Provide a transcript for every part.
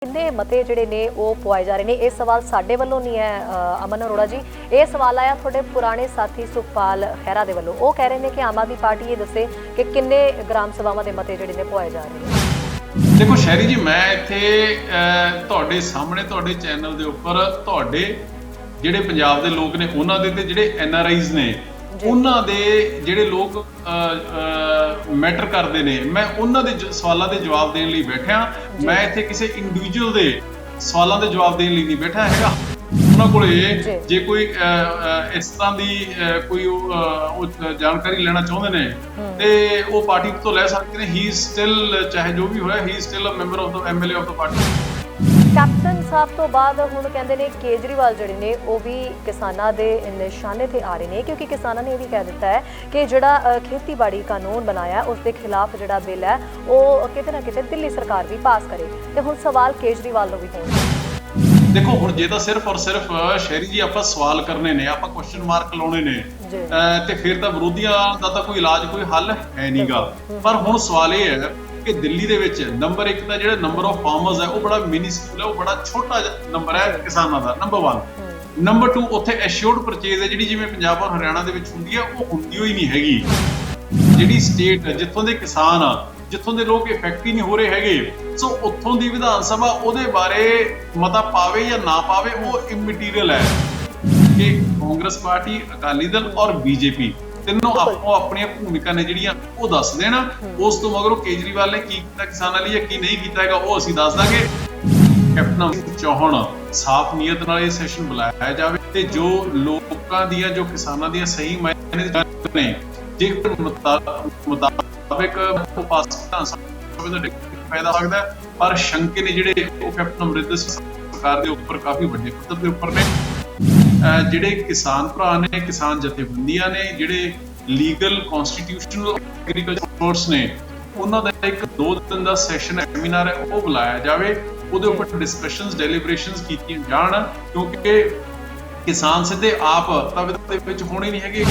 ਕਿੰਨੇ ਮਤੇ ਜਿਹੜੇ ਨੇ ਉਹ ਪੁਆਏ ਜਾ ਰਹੇ ਨੇ। ਇਹ ਸਵਾਲ ਸਾਡੇ ਵੱਲੋਂ ਨਹੀਂ ਹੈ ਅਮਨ ਅਰੋੜਾ ਜੀ, ਇਹ ਸਵਾਲ ਆਇਆ ਤੁਹਾਡੇ ਪੁਰਾਣੇ ਸਾਥੀ ਸੁਖਪਾਲ ਖਹਿਰਾ ਦੇ ਵੱਲੋਂ। ਉਹ ਕਹਿ ਰਹੇ ਨੇ ਕਿ ਆਮ ਆਦਮੀ ਪਾਰਟੀ ਇਹ ਦੱਸੇ ਕਿ ਕਿੰਨੇ ਗ੍ਰਾਮ ਸਭਾਵਾਂ ਦੇ ਮਤੇ ਜਿਹੜੇ ਨੇ ਪੁਆਏ ਜਾ ਰਹੇ ਨੇ। देखो शहरी जी, मैं इत्थे ਤੁਹਾਡੇ ਸਾਹਮਣੇ ਤੁਹਾਡੇ ਚੈਨਲ ਦੇ ਉੱਪਰ ਤੁਹਾਡੇ ਜਿਹੜੇ ਪੰਜਾਬ ਦੇ ਲੋਕ ਨੇ ਉਹਨਾਂ ਦੇ ਤੇ ਜਿਹੜੇ NRIs ਨੇ ਉਹਨਾਂ ਦੇ ਜਿਹੜੇ ਲੋਕ ਮੈਟਰ ਕਰਦੇ ਨੇ, ਮੈਂ ਉਹਨਾਂ ਦੇ ਸਵਾਲਾਂ ਦੇ ਜਵਾਬ ਦੇਣ ਲਈ ਬੈਠਿਆ। ਮੈਂ ਇੱਥੇ ਕਿਸੇ ਇੰਡੀਵਿਜੂਅਲ ਦੇ ਸਵਾਲਾਂ ਦੇ ਜਵਾਬ ਦੇਣ ਲਈ ਨਹੀਂ ਬੈਠਾ ਹੈਗਾ। ਉਹਨਾਂ ਕੋਲੇ ਜੇ ਕੋਈ ਇਸ ਤਰ੍ਹਾਂ ਦੀ ਕੋਈ ਜਾਣਕਾਰੀ ਲੈਣਾ ਚਾਹੁੰਦੇ ਨੇ ਤੇ ਉਹ ਪਾਰਟੀ ਤੋਂ ਲੈ ਸਕਦੇ ਨੇ। ਹੀ ਸਟਿਲ, ਚਾਹੇ ਜੋ ਵੀ ਹੋਇਆ, he still a member of the MLA of the party. Captain ਸਾਹਿਬ ਤੋਂ ਬਾਅਦ ਹੁਣ ਕਹਿੰਦੇ ਨੇ ਕੇਜਰੀਵਾਲ ਜਿਹੜੇ ਨੇ ਉਹ ਵੀ ਕਿਸਾਨਾਂ ਦੇ ਨਿਸ਼ਾਨੇ ਤੇ ਆ ਰਹੇ ਨੇ, ਕਿਉਂਕਿ ਕਿਸਾਨਾਂ ਨੇ ਇਹ ਵੀ ਕਹਿ ਦਿੱਤਾ ਹੈ ਕਿ ਜਿਹੜਾ ਖੇਤੀਬਾੜੀ ਕਾਨੂੰਨ ਬਣਾਇਆ ਉਸ ਦੇ ਖਿਲਾਫ ਜਿਹੜਾ ਬਿੱਲ ਹੈ ਉਹ ਕਿਤੇ ਨਾ ਕਿਤੇ ਦਿੱਲੀ ਸਰਕਾਰ ਵੀ ਪਾਸ ਕਰੇ। ਤੇ ਹੁਣ ਸਵਾਲ ਕੇਜਰੀਵਾਲ ਨੂੰ ਵੀ ਹੋਣਗੇ। ਦੇਖੋ ਹੁਣ ਜੇ ਤਾਂ ਸਿਰਫ ਔਰ ਸਿਰਫ ਸ਼ਹਿਰੀ ਜੀ ਆਪਾਂ ਸਵਾਲ ਕਰਨੇ ਨੇ, ਆਪਾਂ ਕੁਐਸਚਨ ਮਾਰਕ ਲਾਉਣੇ ਨੇ ਤੇ ਫਿਰ ਤਾਂ ਵਿਰੋਧੀਆਂ ਦਾ ਤਾਂ ਕੋਈ ਇਲਾਜ, ਕੋਈ ਹੱਲ ਹੈ ਨਹੀਂਗਾ। ਪਰ ਹੁਣ ਸਵਾਲ ਇਹ ਹੈ ਕਿ ਦਿੱਲੀ ਦੇ ਵਿੱਚ ਨੰਬਰ 1 ਦਾ ਜਿਹੜਾ ਨੰਬਰ ਆਫ ਫਾਰਮਰਸ ਹੈ ਉਹ ਬੜਾ ਮਿਨੀਸਕਿਊਲ ਹੈ, ਉਹ ਬੜਾ ਛੋਟਾ ਨੰਬਰ ਹੈ ਕਿਸਾਨਾਂ ਦਾ, ਨੰਬਰ 1। ਨੰਬਰ 2, ਉੱਥੇ ਐਸ਼ੋਰਡ ਪਰਚੇਜ਼ ਹੈ ਜਿਹੜੀ ਜਿਵੇਂ ਪੰਜਾਬ ਔਰ ਹਰਿਆਣਾ ਦੇ ਵਿੱਚ ਹੁੰਦੀ ਹੈ, ਉਹ ਹੁੰਦੀ ਹੋਈ ਨਹੀਂ ਹੈਗੀ। ਜਿਹੜੀ ਸਟੇਟ ਜਿੱਥੋਂ ਦੇ ਕਿਸਾਨ ਆ, ਜਿੱਥੋਂ ਦੇ ਲੋਕ ਇਫੈਕਟ ਹੀ ਨਹੀਂ ਹੋ ਰਹੇ ਹੈਗੇ, ਸੋ ਉੱਥੋਂ ਦੀ ਵਿਧਾਨ ਸਭਾ ਉਹਦੇ ਬਾਰੇ ਮਤਾ ਪਾਵੇ ਜਾਂ ਨਾ ਪਾਵੇ ਉਹ ਇਮਟੀਰੀਅਲ ਹੈ। ਕਿ ਕਾਂਗਰਸ ਪਾਰਟੀ, ਅਕਾਲੀ ਦਲ ਔਰ BJP ਤਿੰਨੋਂ ਆਪੋ ਆਪਣੀਆਂ ਭੂਮਿਕਾ ਨੇ ਜਿਹੜੀਆਂ ਉਹ ਦੱਸ ਦੇਣਾ। ਉਸ ਤੋਂ ਮਗਰੋਂ ਕੇਜਰੀਵਾਲ ਨੇ ਕੀ ਕੀਤਾ ਕਿਸਾਨਾਂ ਲਈ ਜਾਂ ਕੀ ਨਹੀਂ ਕੀਤਾ ਹੈਗਾ ਉਹ ਅਸੀਂ ਦੱਸ ਦਾਂਗੇ। ਕੈਪਟਨ ਅਮਰਿੰਦਰ ਚਾਹਣ ਸਾਫ਼ ਨੀਅਤ ਨਾਲ ਇਹ ਸੈਸ਼ਨ ਬੁਲਾਇਆ ਜਾਵੇ ਤੇ ਜੋ ਲੋਕਾਂ ਦੀਆਂ, ਜੋ ਕਿਸਾਨਾਂ ਦੀਆਂ ਸਹੀ ਮਾਇਨੇ ਨੇ, ਜੇ ਮੁਤਾਬਿਕ ਉਹ ਪਾਸ ਵਿਧਾਨ ਸਭਾ ਦਾ ਫਾਇਦਾ ਸਕਦਾ। ਪਰ ਸ਼ੰਕੇ ਨੇ ਜਿਹੜੇ ਉਹ ਕੈਪਟਨ ਅਮਰਿੰਦਰ ਸਰਕਾਰ ਦੇ ਉੱਪਰ ਕਾਫੀ ਵੱਡੇ ਪੱਧਰ ਦੇ ਉੱਪਰ ਨੇ। ਜਿਹੜੇ ਕਿਸਾਨ ਭਰਾ ਨੇ, ਕਿਸਾਨ ਜਥੇਬੰਦੀਆਂ ਨੇ, ਜਿਹੜੇ ਲੀਗਲ ਕਨਸਟੀਟਿਊਸ਼ਨਲ ਐਗਰੀਕਲਚਰ ਫੋਰਸ ਨੇ, ਉਹਨਾਂ ਦਾ ਇੱਕ 2 ਦਿਨ ਦਾ ਸੈਸ਼ਨ ਸੈਮੀਨਾਰ ਹੈ ਉਹ ਬੁਲਾਇਆ ਜਾਵੇ। ਉਹਦੇ ਉੱਪਰ ਡਿਸਕਸ਼ਨਸ, ਡੈਲੀਬਰੇਸ਼ਨਸ ਕੀਤੀਆਂ ਜਾਣ, ਕਿਉਂਕਿ ਕਿਸਾਨ ਸਿੱਧੇ ਆਪ ਤਵਿਤ ਦੇ ਵਿੱਚ ਹੋਣੇ ਨਹੀਂ ਹੈਗੇ।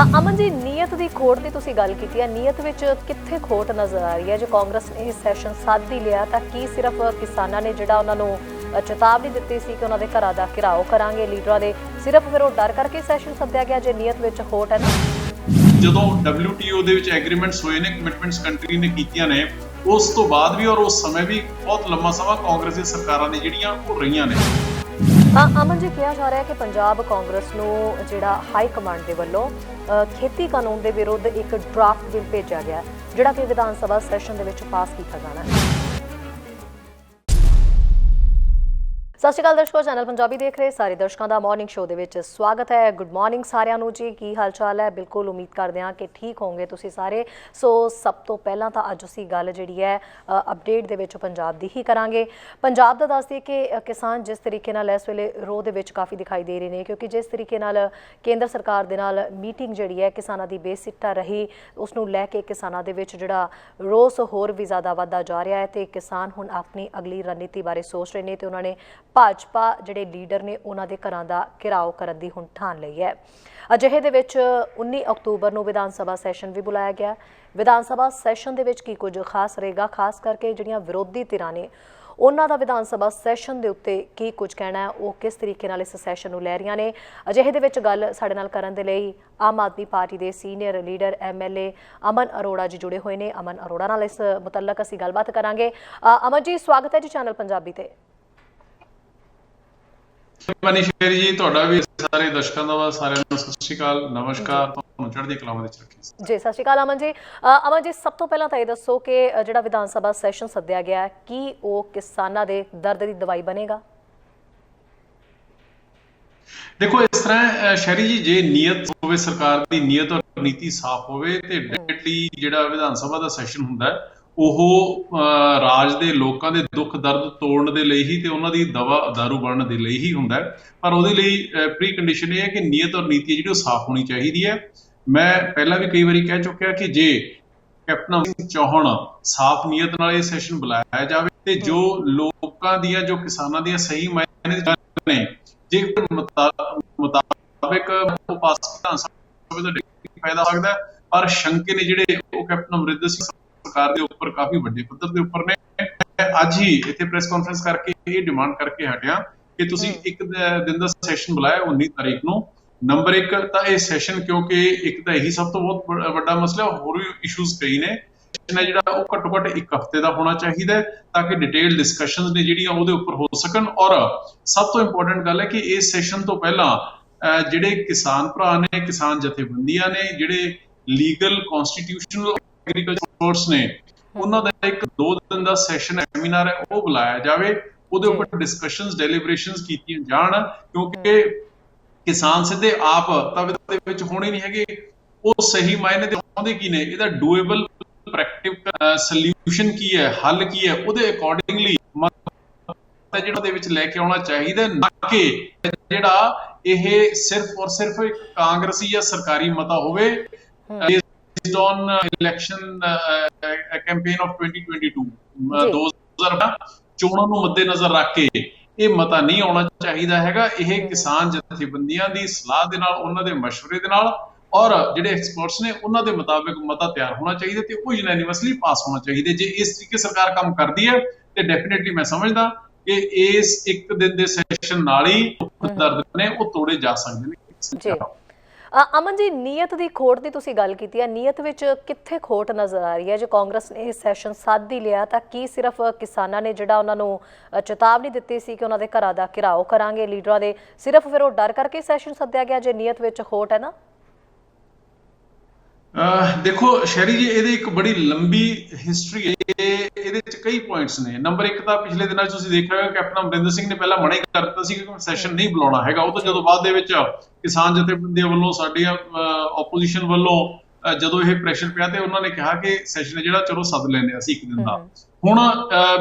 ਅਮਨ ਜੀ, ਨੀਅਤ ਦੀ ਖੋਟ ਦੀ ਤੁਸੀਂ ਗੱਲ ਕੀਤੀ ਹੈ, ਨੀਅਤ ਵਿੱਚ ਕਿੱਥੇ ਖੋਟ ਨਜ਼ਰ ਆ ਰਹੀ ਹੈ? ਜੇ ਕਾਂਗਰਸ ਨੇ ਇਹ ਸੈਸ਼ਨ ਸੱਦ ਹੀ ਲਿਆ ਤਾਂ ਕੀ ਸਿਰਫ ਕਿਸਾਨਾਂ ਨੇ ਜਿਹੜਾ ਉਹਨਾਂ ਨੂੰ ਚੇਤਾਵਨੀ ਦਿੱਤੀ ਸੀ ਕਿ ਉਹਨਾਂ ਦੇ ਘਰਾਂ ਦਾ ਘਿਰਾਓ ਕਰਾਂਗੇ ਲੀਡਰਾਂ ਦੇ, ਸਿਰਫ ਫਿਰ ਉਹ ਡਰ ਕਰਕੇ ਸੈਸ਼ਨ ਸੱਦਿਆ ਗਿਆ? ਜੇ ਨੀਅਤ ਵਿੱਚ ਖੋਟ ਹੈ ਨਾ, ਜਦੋਂ WTO ਦੇ ਵਿੱਚ ਐਗਰੀਮੈਂਟਸ ਹੋਏ ਨੇ, ਕਮਿਟਮੈਂਟਸ ਕੰਟਰੀ ਨੇ ਕੀਤੀਆਂ ਨੇ, ਉਸ ਤੋਂ ਬਾਅਦ ਵੀ ਔਰ ਉਸ ਸਮੇਂ ਵੀ ਬਹੁਤ ਲੰਮਾ ਸਮਾਂ ਕਾਂਗਰਸ ਦੀ ਸਰਕਾਰਾਂ ਨੇ ਜਿਹੜੀਆਂ ਉਹ ਰਹੀਆਂ ਨੇ। ਅਮਨ ਜੀ, ਕਿਹਾ ਜਾ ਰਿਹਾ ਹੈ ਕਿ ਪੰਜਾਬ ਕਾਂਗਰਸ ਨੂੰ ਜਿਹੜਾ ਹਾਈ ਕਮਾਂਡ ਦੇ ਵੱਲੋਂ ਖੇਤੀ ਕਾਨੂੰਨ ਦੇ ਵਿਰੁੱਧ ਇੱਕ ਡਰਾਫਟ ਬਿੱਲ ਭੇਜਿਆ ਗਿਆ ਜਿਹੜਾ ਕਿ ਵਿਧਾਨ ਸਭਾ ਸੈਸ਼ਨ ਦੇ ਵਿੱਚ ਪਾਸ ਕੀਤਾ ਜਾਣਾ ਹੈ। ਸਤਿ ਸ਼੍ਰੀ ਅਕਾਲ ਦਰਸ਼ਕੋ, ਚੈਨਲ ਪੰਜਾਬੀ ਦੇਖ ਰਹੇ ਸਾਰੇ ਦਰਸ਼ਕਾਂ ਦਾ ਮਾਰਨਿੰਗ ਸ਼ੋਅ ਦੇ ਵਿੱਚ ਸਵਾਗਤ ਹੈ। ਗੁੱਡ ਮਾਰਨਿੰਗ ਸਾਰਿਆਂ ਨੂੰ ਜੀ, ਕੀ ਹਾਲ ਚਾਲ ਹੈ? ਬਿਲਕੁਲ ਉਮੀਦ ਕਰਦੇ ਹਾਂ ਕਿ ਠੀਕ ਹੋਵੋਗੇ ਤੁਸੀਂ ਸਾਰੇ। ਸੋ ਸਭ ਤੋਂ ਪਹਿਲਾਂ ਤਾਂ ਅੱਜ ਅਸੀਂ ਗੱਲ ਜਿਹੜੀ ਹੈ ਅਪਡੇਟ ਦੇ ਵਿੱਚ ਪੰਜਾਬ ਦੀ ਹੀ ਕਰਾਂਗੇ। ਪੰਜਾਬ ਦਾ ਦੱਸ ਦਈਏ ਕਿ ਕਿਸਾਨ ਜਿਸ ਤਰੀਕੇ ਨਾਲ ਇਸ ਵੇਲੇ ਰੋਹ ਦੇ ਵਿੱਚ ਕਾਫੀ ਦਿਖਾਈ ਦੇ ਰਹੇ ਨੇ, ਕਿਉਂਕਿ ਜਿਸ ਤਰੀਕੇ ਨਾਲ ਕੇਂਦਰ ਸਰਕਾਰ ਦੇ ਨਾਲ ਮੀਟਿੰਗ ਜਿਹੜੀ ਹੈ ਕਿਸਾਨਾਂ ਦੀ ਬੇਸਿੱਟਾ ਰਹੀ, ਉਸ ਨੂੰ ਲੈ ਕੇ ਕਿਸਾਨਾਂ ਦੇ ਵਿੱਚ ਜਿਹੜਾ ਰੋਸ ਹੋਰ ਵੀ ਜ਼ਿਆਦਾ ਵੱਧਦਾ ਜਾ ਰਿਹਾ ਹੈ ਤੇ ਕਿਸਾਨ ਹੁਣ ਆਪਣੀ ਅਗਲੀ ਰਣਨੀਤੀ ਬਾਰੇ ਸੋਚ ਰਹੇ ਨੇ ਤੇ ਉਹਨਾਂ ਨੇ ਭਾਜਪਾ ਜਿਹੜੇ ਲੀਡਰ ਨੇ ਉਹਨਾਂ ਦੇ ਘਰਾਂ ਦਾ ਘਿਰਾਓ ਕਰਨ ਦੀ ਹੁਣ ਠਾਣ ਲਈ ਹੈ। ਅਜਿਹੇ ਦੇ ਵਿੱਚ 19 ਅਕਤੂਬਰ ਨੂੰ ਵਿਧਾਨ ਸਭਾ ਸੈਸ਼ਨ ਵੀ ਬੁਲਾਇਆ ਗਿਆ। ਵਿਧਾਨ ਸਭਾ ਸੈਸ਼ਨ ਦੇ ਵਿੱਚ ਕੀ ਕੁਝ ਖਾਸ ਰਹੇਗਾ, ਖਾਸ ਕਰਕੇ ਜਿਹੜੀਆਂ ਵਿਰੋਧੀ ਧਿਰਾਂ ਨੇ ਉਹਨਾਂ ਦਾ ਵਿਧਾਨ ਸਭਾ ਸੈਸ਼ਨ ਦੇ ਉੱਤੇ ਕੀ ਕੁਝ ਕਹਿਣਾ ਹੈ, ਉਹ ਕਿਸ ਤਰੀਕੇ ਨਾਲ ਇਸ ਸੈਸ਼ਨ ਨੂੰ ਲੈ ਰਹੀਆਂ ਨੇ। ਅਜਿਹੇ ਦੇ ਵਿੱਚ ਗੱਲ ਸਾਡੇ ਨਾਲ ਕਰਨ ਦੇ ਲਈ ਆਮ ਆਦਮੀ ਪਾਰਟੀ ਦੇ senior leader MLA Aman Arora ji ਜੁੜੇ ਹੋਏ ਨੇ। ਅਮਨ ਅਰੋੜਾ ਨਾਲ ਇਸ ਮੁਤਲਕ ਅਸੀਂ ਗੱਲਬਾਤ ਕਰਾਂਗੇ। ਅਮਨ ਜੀ, ਸਵਾਗਤ ਹੈ ਜੀ ਚੈਨਲ ਪੰਜਾਬੀ ਤੇ। ਮਨੀਸ਼ੇਰ ਜੀ, ਤੁਹਾਡਾ ਵੀ ਸਾਰੇ ਦਰਸ਼ਕਾਂ ਦਾ ਸਾਰਿਆਂ ਨੂੰ ਸਤਿ ਸ਼੍ਰੀ ਅਕਾਲ, ਨਮਸਕਾਰ। ਤੁਹਾਨੂੰ ਚੜ੍ਹਦੀ ਕਲਾ ਵਿੱਚ ਰੱਖੀ ਜੀ। ਸਤਿ ਸ਼੍ਰੀ ਅਕਾਲ ਅਮਨ ਜੀ। ਅਮਨ ਜੀ, ਸਭ ਤੋਂ ਪਹਿਲਾਂ ਤਾਂ ਇਹ ਦੱਸੋ ਕਿ ਜਿਹੜਾ ਵਿਧਾਨ ਸਭਾ ਸੈਸ਼ਨ ਸੱਦਿਆ ਗਿਆ, ਕੀ ਉਹ ਕਿਸਾਨਾਂ ਦੇ ਦਰਦ ਦੀ ਦਵਾਈ ਬਣੇਗਾ? ਦੇਖੋ ਇਸ ਤਰ੍ਹਾਂ ਸ਼ਹਿਰੀ ਜੀ, ਜੇ ਨੀਅਤ ਹੋਵੇ, ਸਰਕਾਰ ਦੀ ਨੀਅਤ ਔਰ ਨੀਤੀ ਸਾਫ਼ ਹੋਵੇ ਤੇ ਡੈਫੀਨਿਟਲੀ ਜਿਹੜਾ ਵਿਧਾਨ ਸਭਾ ਦਾ ਸੈਸ਼ਨ ਹੁੰਦਾ ਉਹ ਰਾਜ ਦੇ ਲੋਕਾਂ ਦੇ ਦੁੱਖ ਦਰਦ ਤੋੜਨ ਦੇ ਲਈ ਹੀ ਤੇ ਉਹਨਾਂ ਦੀ ਦਵਾ ਦਾਰੂ ਬਣਨ ਦੇ ਲਈ ਹੀ ਹੁੰਦਾ। ਪਰ ਉਹਦੇ ਲਈ ਪ੍ਰੀ ਕੰਡੀਸ਼ਨ ਇਹ ਹੈ ਕਿ ਨੀਅਤ ਔਰ ਨੀਤੀ ਜਿਹੜੀ ਉਹ ਸਾਫ਼ ਹੋਣੀ ਚਾਹੀਦੀ ਹੈ। ਮੈਂ ਪਹਿਲਾਂ ਵੀ ਕਈ ਵਾਰੀ ਕਹਿ ਚੁੱਕਿਆ ਕਿ ਜੇ ਕੈਪਟਨ ਅਮਰਿੰਦਰ ਚਾਹਣ ਸਾਫ਼ ਨੀਅਤ ਨਾਲ ਇਹ ਸੈਸ਼ਨ ਬੁਲਾਇਆ ਜਾਵੇ ਤੇ ਜੋ ਲੋਕਾਂ ਦੀਆਂ, ਜੋ ਕਿਸਾਨਾਂ ਦੀਆਂ ਸਹੀ ਮਾਇਨੇ ਨੇ, ਜੇ ਮੁਤਾਬਿਕ ਉਹ ਪਾਸ ਵਿਧਾਨ ਸਭਾ ਦਾ ਫਾਇਦਾ ਸਕਦਾ। ਪਰ ਸ਼ੰਕੇ ਨੇ ਜਿਹੜੇ ਉਹ ਕੈਪਟਨ ਅਮਰਿੰਦਰ ਸਰਕਾਰ ਦੇ ਉੱਪਰ ਕਾਫੀ ਵੱਡੇ ਪੱਧਰ ਦੇ ਉੱਪਰ ਨੇ। ਅੱਜ ਹੀ ਇੱਥੇ ਪ੍ਰੈਸ ਕਾਨਫਰੰਸ ਕਰਕੇ ਇਹ ਡਿਮਾਂਡ ਕਰਕੇ ਹਟਿਆ ਕਿ ਤੁਸੀਂ ਇੱਕ ਦਿਨ ਦਾ ਸੈਸ਼ਨ ਬੁਲਾਇਆ 19 ਤਾਰੀਖ ਨੂੰ। ਨੰਬਰ 1 ਤਾਂ ਇਹ ਸੈਸ਼ਨ, ਕਿਉਂਕਿ ਇੱਕ ਤਾਂ ਇਹੀ ਸਭ ਤੋਂ ਬਹੁਤ ਵੱਡਾ ਮਸਲਾ, ਹੋਰ ਵੀ ਇਸ਼ੂਜ਼ ਕਈ ਨੇ, ਹੈ ਜਿਹੜਾ ਉਹ ਘੱਟੋ ਘੱਟ ਇੱਕ ਹਫ਼ਤੇ ਦਾ ਹੋਣਾ ਚਾਹੀਦਾ ਤਾਂ ਕਿ ਡਿਟੇਲ ਡਿਸਕਸ਼ਨਸ ਨੇ ਜਿਹੜੀਆਂ ਉਹਦੇ ਉੱਪਰ ਹੋ ਸਕਣ। ਔਰ ਸਭ ਤੋਂ ਇੰਪੋਰਟੈਂਟ ਗੱਲ ਹੈ ਕਿ ਇਸ ਸੈਸ਼ਨ ਤੋਂ ਪਹਿਲਾਂ ਜਿਹੜੇ ਕਿਸਾਨ ਭਰਾ ਨੇ, ਕਿਸਾਨ ਜਥੇਬੰਦੀਆਂ ਨੇ, ਜਿਹੜੇ ਲੀਗਲ ਕਨਸਟੀਟਿਊਸ਼ਨਲ ਐਗਰੀਕਲਚਰਸ ਨੇ, ਉਹਨਾਂ ਦਾ ਇੱਕ 2 ਦਿਨ ਦਾ ਸੈਸ਼ਨ ਸੈਮੀਨਾਰ ਹੈ ਉਹ ਬੁਲਾਇਆ ਜਾਵੇ। ਉਹਦੇ ਉੱਪਰ ਡਿਸਕਸ਼ਨਸ ਡੈਲੀਬਰੇਸ਼ਨਸ ਕੀਤੀਆਂ ਜਾਣ, ਕਿਉਂਕਿ ਕਿਸਾਨ ਸਿੱਧੇ ਆਪ ਤਵੇ ਦੇ ਵਿੱਚ ਹੋਣੇ ਨਹੀਂ ਹੈਗੇ। ਉਹ ਸਹੀ ਮਾਇਨੇ ਦੇ ਆਉਂਦੇ ਕੀ ਨੇ, ਇਹਦਾ ਡੂਏਬਲ ਪ੍ਰੈਕਟਿਕਲ ਸੋਲੂਸ਼ਨ ਕੀ ਹੈ, ਹੱਲ ਕੀ ਹੈ, ਉਹਦੇ ਅਕੋਰਡਿੰਗਲੀ ਜਿਹੜਾ ਦੇ ਵਿੱਚ ਲੈ ਕੇ ਆਉਣਾ ਚਾਹੀਦਾ, ਨਾ ਕਿ ਜਿਹੜਾ ਇਹ ਸਿਰਫ ਔਰ ਸਿਰਫ ਇੱਕ ਕਾਂਗਰਸੀ ਜਾਂ ਸਰਕਾਰੀ ਮਤਾ ਹੋਵੇ based on election campaign of 2022 2000 ਚੋਣਾਂ ਨੂੰ ਮੱਦੇਨਜ਼ਰ ਰੱਖ ਕੇ ਇਹ ਮਤਾ ਨਹੀਂ ਆਉਣਾ ਚਾਹੀਦਾ ਹੈਗਾ। ਇਹ ਕਿਸਾਨ ਜਥੇਬੰਦੀਆਂ ਦੀ ਸਲਾਹ ਦੇ ਨਾਲ, ਉਹਨਾਂ ਦੇ ਮਸ਼ਵਰੇ ਦੇ ਨਾਲ ਔਰ ਜਿਹੜੇ ਐਕਸਪਰਟਸ ਨੇ ਉਹਨਾਂ ਦੇ ਮੁਤਾਬਿਕ ਮਤਾ ਤਿਆਰ ਹੋਣਾ ਚਾਹੀਦਾ ਤੇ ਉਹ ਯੂਨੈਨਿਮਸਲੀ ਪਾਸ ਹੋਣਾ ਚਾਹੀਦਾ। ਜੇ ਇਸ ਤਰੀਕੇ ਸਰਕਾਰ ਕੰਮ ਕਰਦੀ ਹੈ ਤੇ ਡੈਫੀਨਿਟਲੀ ਮੈਂ ਸਮਝਦਾ ਕਿ ਇਸ ਇੱਕ ਦਿਨ ਦੇ ਸੈਸ਼ਨ ਨਾਲ ਹੀ ਦਰਦ ਨੇ ਉਹ ਤੋੜੇ ਜਾ ਸਕਦੇ ਨੇ। ਜੀ ਅਮਨ ਜੀ, ਨੀਅਤ ਦੀ ਖੋਟ ਦੀ ਤੁਸੀਂ ਗੱਲ ਕੀਤੀ ਹੈ, ਨੀਅਤ ਵਿੱਚ ਕਿੱਥੇ ਖੋਟ ਨਜ਼ਰ ਆ ਰਹੀ ਹੈ? ਜੇ ਕਾਂਗਰਸ ਨੇ ਇਹ ਸੈਸ਼ਨ ਸੱਦ ਹੀ ਲਿਆ ਤਾਂ ਕੀ ਸਿਰਫ ਕਿਸਾਨਾਂ ਨੇ ਜਿਹੜਾ ਉਹਨਾਂ ਨੂੰ ਚੇਤਾਵਨੀ ਦਿੱਤੀ ਸੀ ਕਿ ਉਹਨਾਂ ਦੇ ਘਰਾਂ ਦਾ ਘਿਰਾਓ ਕਰਾਂਗੇ ਲੀਡਰਾਂ ਦੇ, ਸਿਰਫ ਫਿਰ ਉਹ ਡਰ ਕਰਕੇ ਸੈਸ਼ਨ ਸੱਦਿਆ ਗਿਆ? ਜੇ ਨੀਅਤ ਵਿੱਚ ਖੋਟ ਹੈ ਨਾ। ਦੇਖੋ ਸ਼ੈਰੀ ਜੀ, ਇਹਦੇ ਇੱਕ ਬੜੀ ਲੰਬੀ ਹਿਸਟਰੀ ਹੈ, ਇਹਦੇ ਵਿੱਚ ਕਈ ਪੁਆਇੰਟਸ ਨੇ। ਨੰਬਰ 1 ਤਾਂ ਪਿਛਲੇ ਦਿਨਾਂ 'ਚ ਤੁਸੀਂ ਦੇਖਿਆ ਹੋਵੇਗਾ ਕੈਪਟਨ ਅਮਰਿੰਦਰ ਸਿੰਘ ਨੇ ਪਹਿਲਾਂ ਮਨਾ ਹੀ ਕਰ ਦਿੱਤਾ ਸੀ ਕਿ ਸੈਸ਼ਨ ਨਹੀਂ ਬੁਲਾਉਣਾ ਹੈਗਾ। ਉਹ ਤਾਂ ਜਦੋਂ ਬਾਅਦ ਦੇ ਵਿੱਚ ਕਿਸਾਨ ਜਥੇਬੰਦੀਆਂ ਵੱਲੋਂ, ਸਾਡੀਆਂ ਆਪੋਜੀਸ਼ਨ ਵੱਲੋਂ ਜਦੋਂ ਇਹ ਪ੍ਰੈਸ਼ਰ ਪਿਆ ਤੇ ਉਹਨਾਂ ਨੇ ਕਿਹਾ ਕਿ ਸੈਸ਼ਨ ਜਿਹੜਾ ਚਲੋ ਸੱਦ ਲੈਂਦੇ ਅਸੀਂ ਇੱਕ ਦਿਨ ਦਾ। ਹੁਣ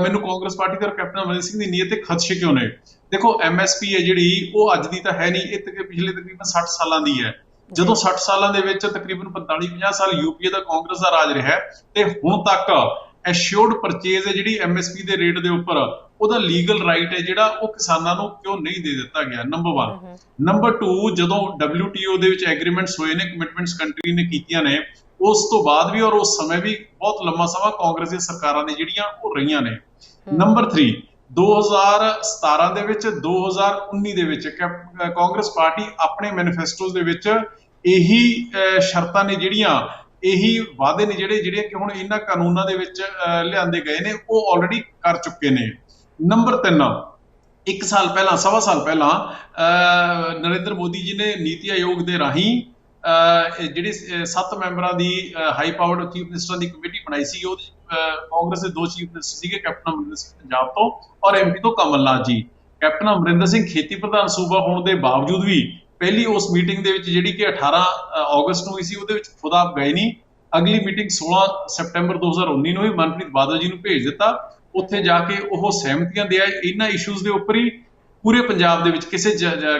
ਮੈਨੂੰ ਕਾਂਗਰਸ ਪਾਰਟੀ ਤੇ ਕੈਪਟਨ ਅਮਰਿੰਦਰ ਸਿੰਘ ਦੀ ਨੀਅਤ ਤੇ ਖਦਸ਼ੇ ਕਿਉਂ ਨੇ? ਦੇਖੋ MSP ਹੈ ਜਿਹੜੀ, ਉਹ ਅੱਜ ਦੀ ਤਾਂ ਹੈ ਨਹੀਂ, ਇਹ ਪਿਛਲੇ ਤਕਰੀਬਨ 60 ਸਾਲਾਂ ਦੀ ਹੈ। ਜਦੋਂ 60 ਸਾਲਾਂ ਦੇ ਵਿੱਚ ਤਕਰੀਬਨ 45-50 ਸਾਲ ਯੂਪੀਏ ਦਾ ਕਾਂਗਰਸ ਦਾ ਰਾਜ ਰਿਹਾ ਤੇ ਹੁਣ ਤੱਕ ਐਸ਼ੋਰਡ ਪਰਚੇਜ਼ ਹੈ ਜਿਹੜੀ MSP ਦੇ ਰੇਟ ਦੇ ਉੱਪਰ, ਉਹਦਾ ਲੀਗਲ ਰਾਈਟ ਹੈ ਜਿਹੜਾ ਉਹ ਕਿਸਾਨਾਂ ਨੂੰ ਕਿਉਂ ਨਹੀਂ ਦੇ ਦਿੱਤਾ ਗਿਆ? ਨੰਬਰ 1। ਨੰਬਰ 2, ਜਦੋਂ WTO ਦੇ ਵਿੱਚ ਐਗਰੀਮੈਂਟਸ ਹੋਏ ਨੇ, ਕਮਿਟਮੈਂਟਸ ਕੰਟਰੀ ਨੇ ਕੀਤੀਆਂ ਨੇ, ਉਸ ਤੋਂ ਬਾਅਦ ਵੀ ਔਰ ਉਸ ਸਮੇਂ ਵੀ ਬਹੁਤ ਲੰਮਾ ਸਮਾਂ ਕਾਂਗਰਸ ਦੀਆਂ ਸਰਕਾਰਾਂ ਨੇ ਜਿਹੜੀਆਂ ਉਹ ਰਹੀਆਂ ਨੇ। ਨੰਬਰ 3, 2017 ਦੇ ਵਿੱਚ 2019 ਦੇ ਵਿੱਚ ਕਾਂਗਰਸ ਪਾਰਟੀ ਆਪਣੇ ਮੈਨੀਫੈਸਟੋਜ਼ ਦੇ ਵਿੱਚ ਇਹੀ ਸ਼ਰਤਾਂ ਨੇ ਜਿਹੜੀਆਂ, ਇਹੀ ਵਾਅਦੇ ਨੇ ਜਿਹੜੇ ਕਿ ਹੁਣ ਇਹਨਾਂ ਕਾਨੂੰਨਾਂ ਦੇ ਵਿੱਚ ਲਿਆਂਦੇ ਗਏ ਨੇ, ਉਹ ਆਲਰੇਡੀ ਕਰ ਚੁੱਕੇ ਨੇ। ਨੰਬਰ 3, 1 ਸਾਲ ਪਹਿਲਾਂ, ਸਵਾ ਸਾਲ ਪਹਿਲਾਂ ਨਰਿੰਦਰ ਮੋਦੀ ਜੀ ਨੇ ਨੀਤੀ ਆਯੋਗ ਦੇ ਰਾਹੀਂ ਜਿਹੜੀ 7 ਮੈਂਬਰਾਂ ਦੀ ਹਾਈ ਪਾਵਰਡ ਚੀਫ ਮਿਨਿਸਟਰਾਂ ਦੀ ਕਮੇਟੀ ਬਣਾਈ ਸੀ। ਉਹਦੇ ਕਾਂਗਰਸ ਦੇ 2 ਚੀਫ ਮਿਨਿਸਟਰ ਸੀਗੇ, ਕੈਪਟਨ ਅਮਰਿੰਦਰ ਸਿੰਘ ਪੰਜਾਬ ਤੋਂ ਔਰ MP ਤੋਂ ਕਮਲ ਨਾਥ ਜੀ। ਕੈਪਟਨ ਅਮਰਿੰਦਰ ਸਿੰਘ ਖੇਤੀ ਪ੍ਰਧਾਨ ਸੂਬਾ ਹੋਣ ਦੇ ਬਾਵਜੂਦ ਵੀ ਪਹਿਲੀ ਉਸ ਮੀਟਿੰਗ ਦੇ ਵਿੱਚ ਜਿਹੜੀ ਕਿ 18 ਅਗਸਤ ਨੂੰ ਹੋਈ ਸੀ, ਉਹਦੇ ਵਿੱਚ ਖੁਦ ਆਪ ਗਏ ਨਹੀਂ। ਅਗਲੀ ਮੀਟਿੰਗ 16 ਸਤੰਬਰ 2019 ਨੂੰ ਹੀ ਮਨਪ੍ਰੀਤ ਬਾਦਲ ਜੀ ਨੂੰ ਭੇਜ ਦਿੱਤਾ। ਉੱਥੇ ਜਾ ਕੇ ਉਹ ਸਹਿਮਤੀਆਂ ਦੇ ਆਏ ਇਹਨਾਂ ਇਸ਼ੂਜ਼ ਦੇ ਉੱਪਰ ਹੀ। ਪੂਰੇ ਪੰਜਾਬ ਦੇ ਵਿੱਚ ਕਿਸੇ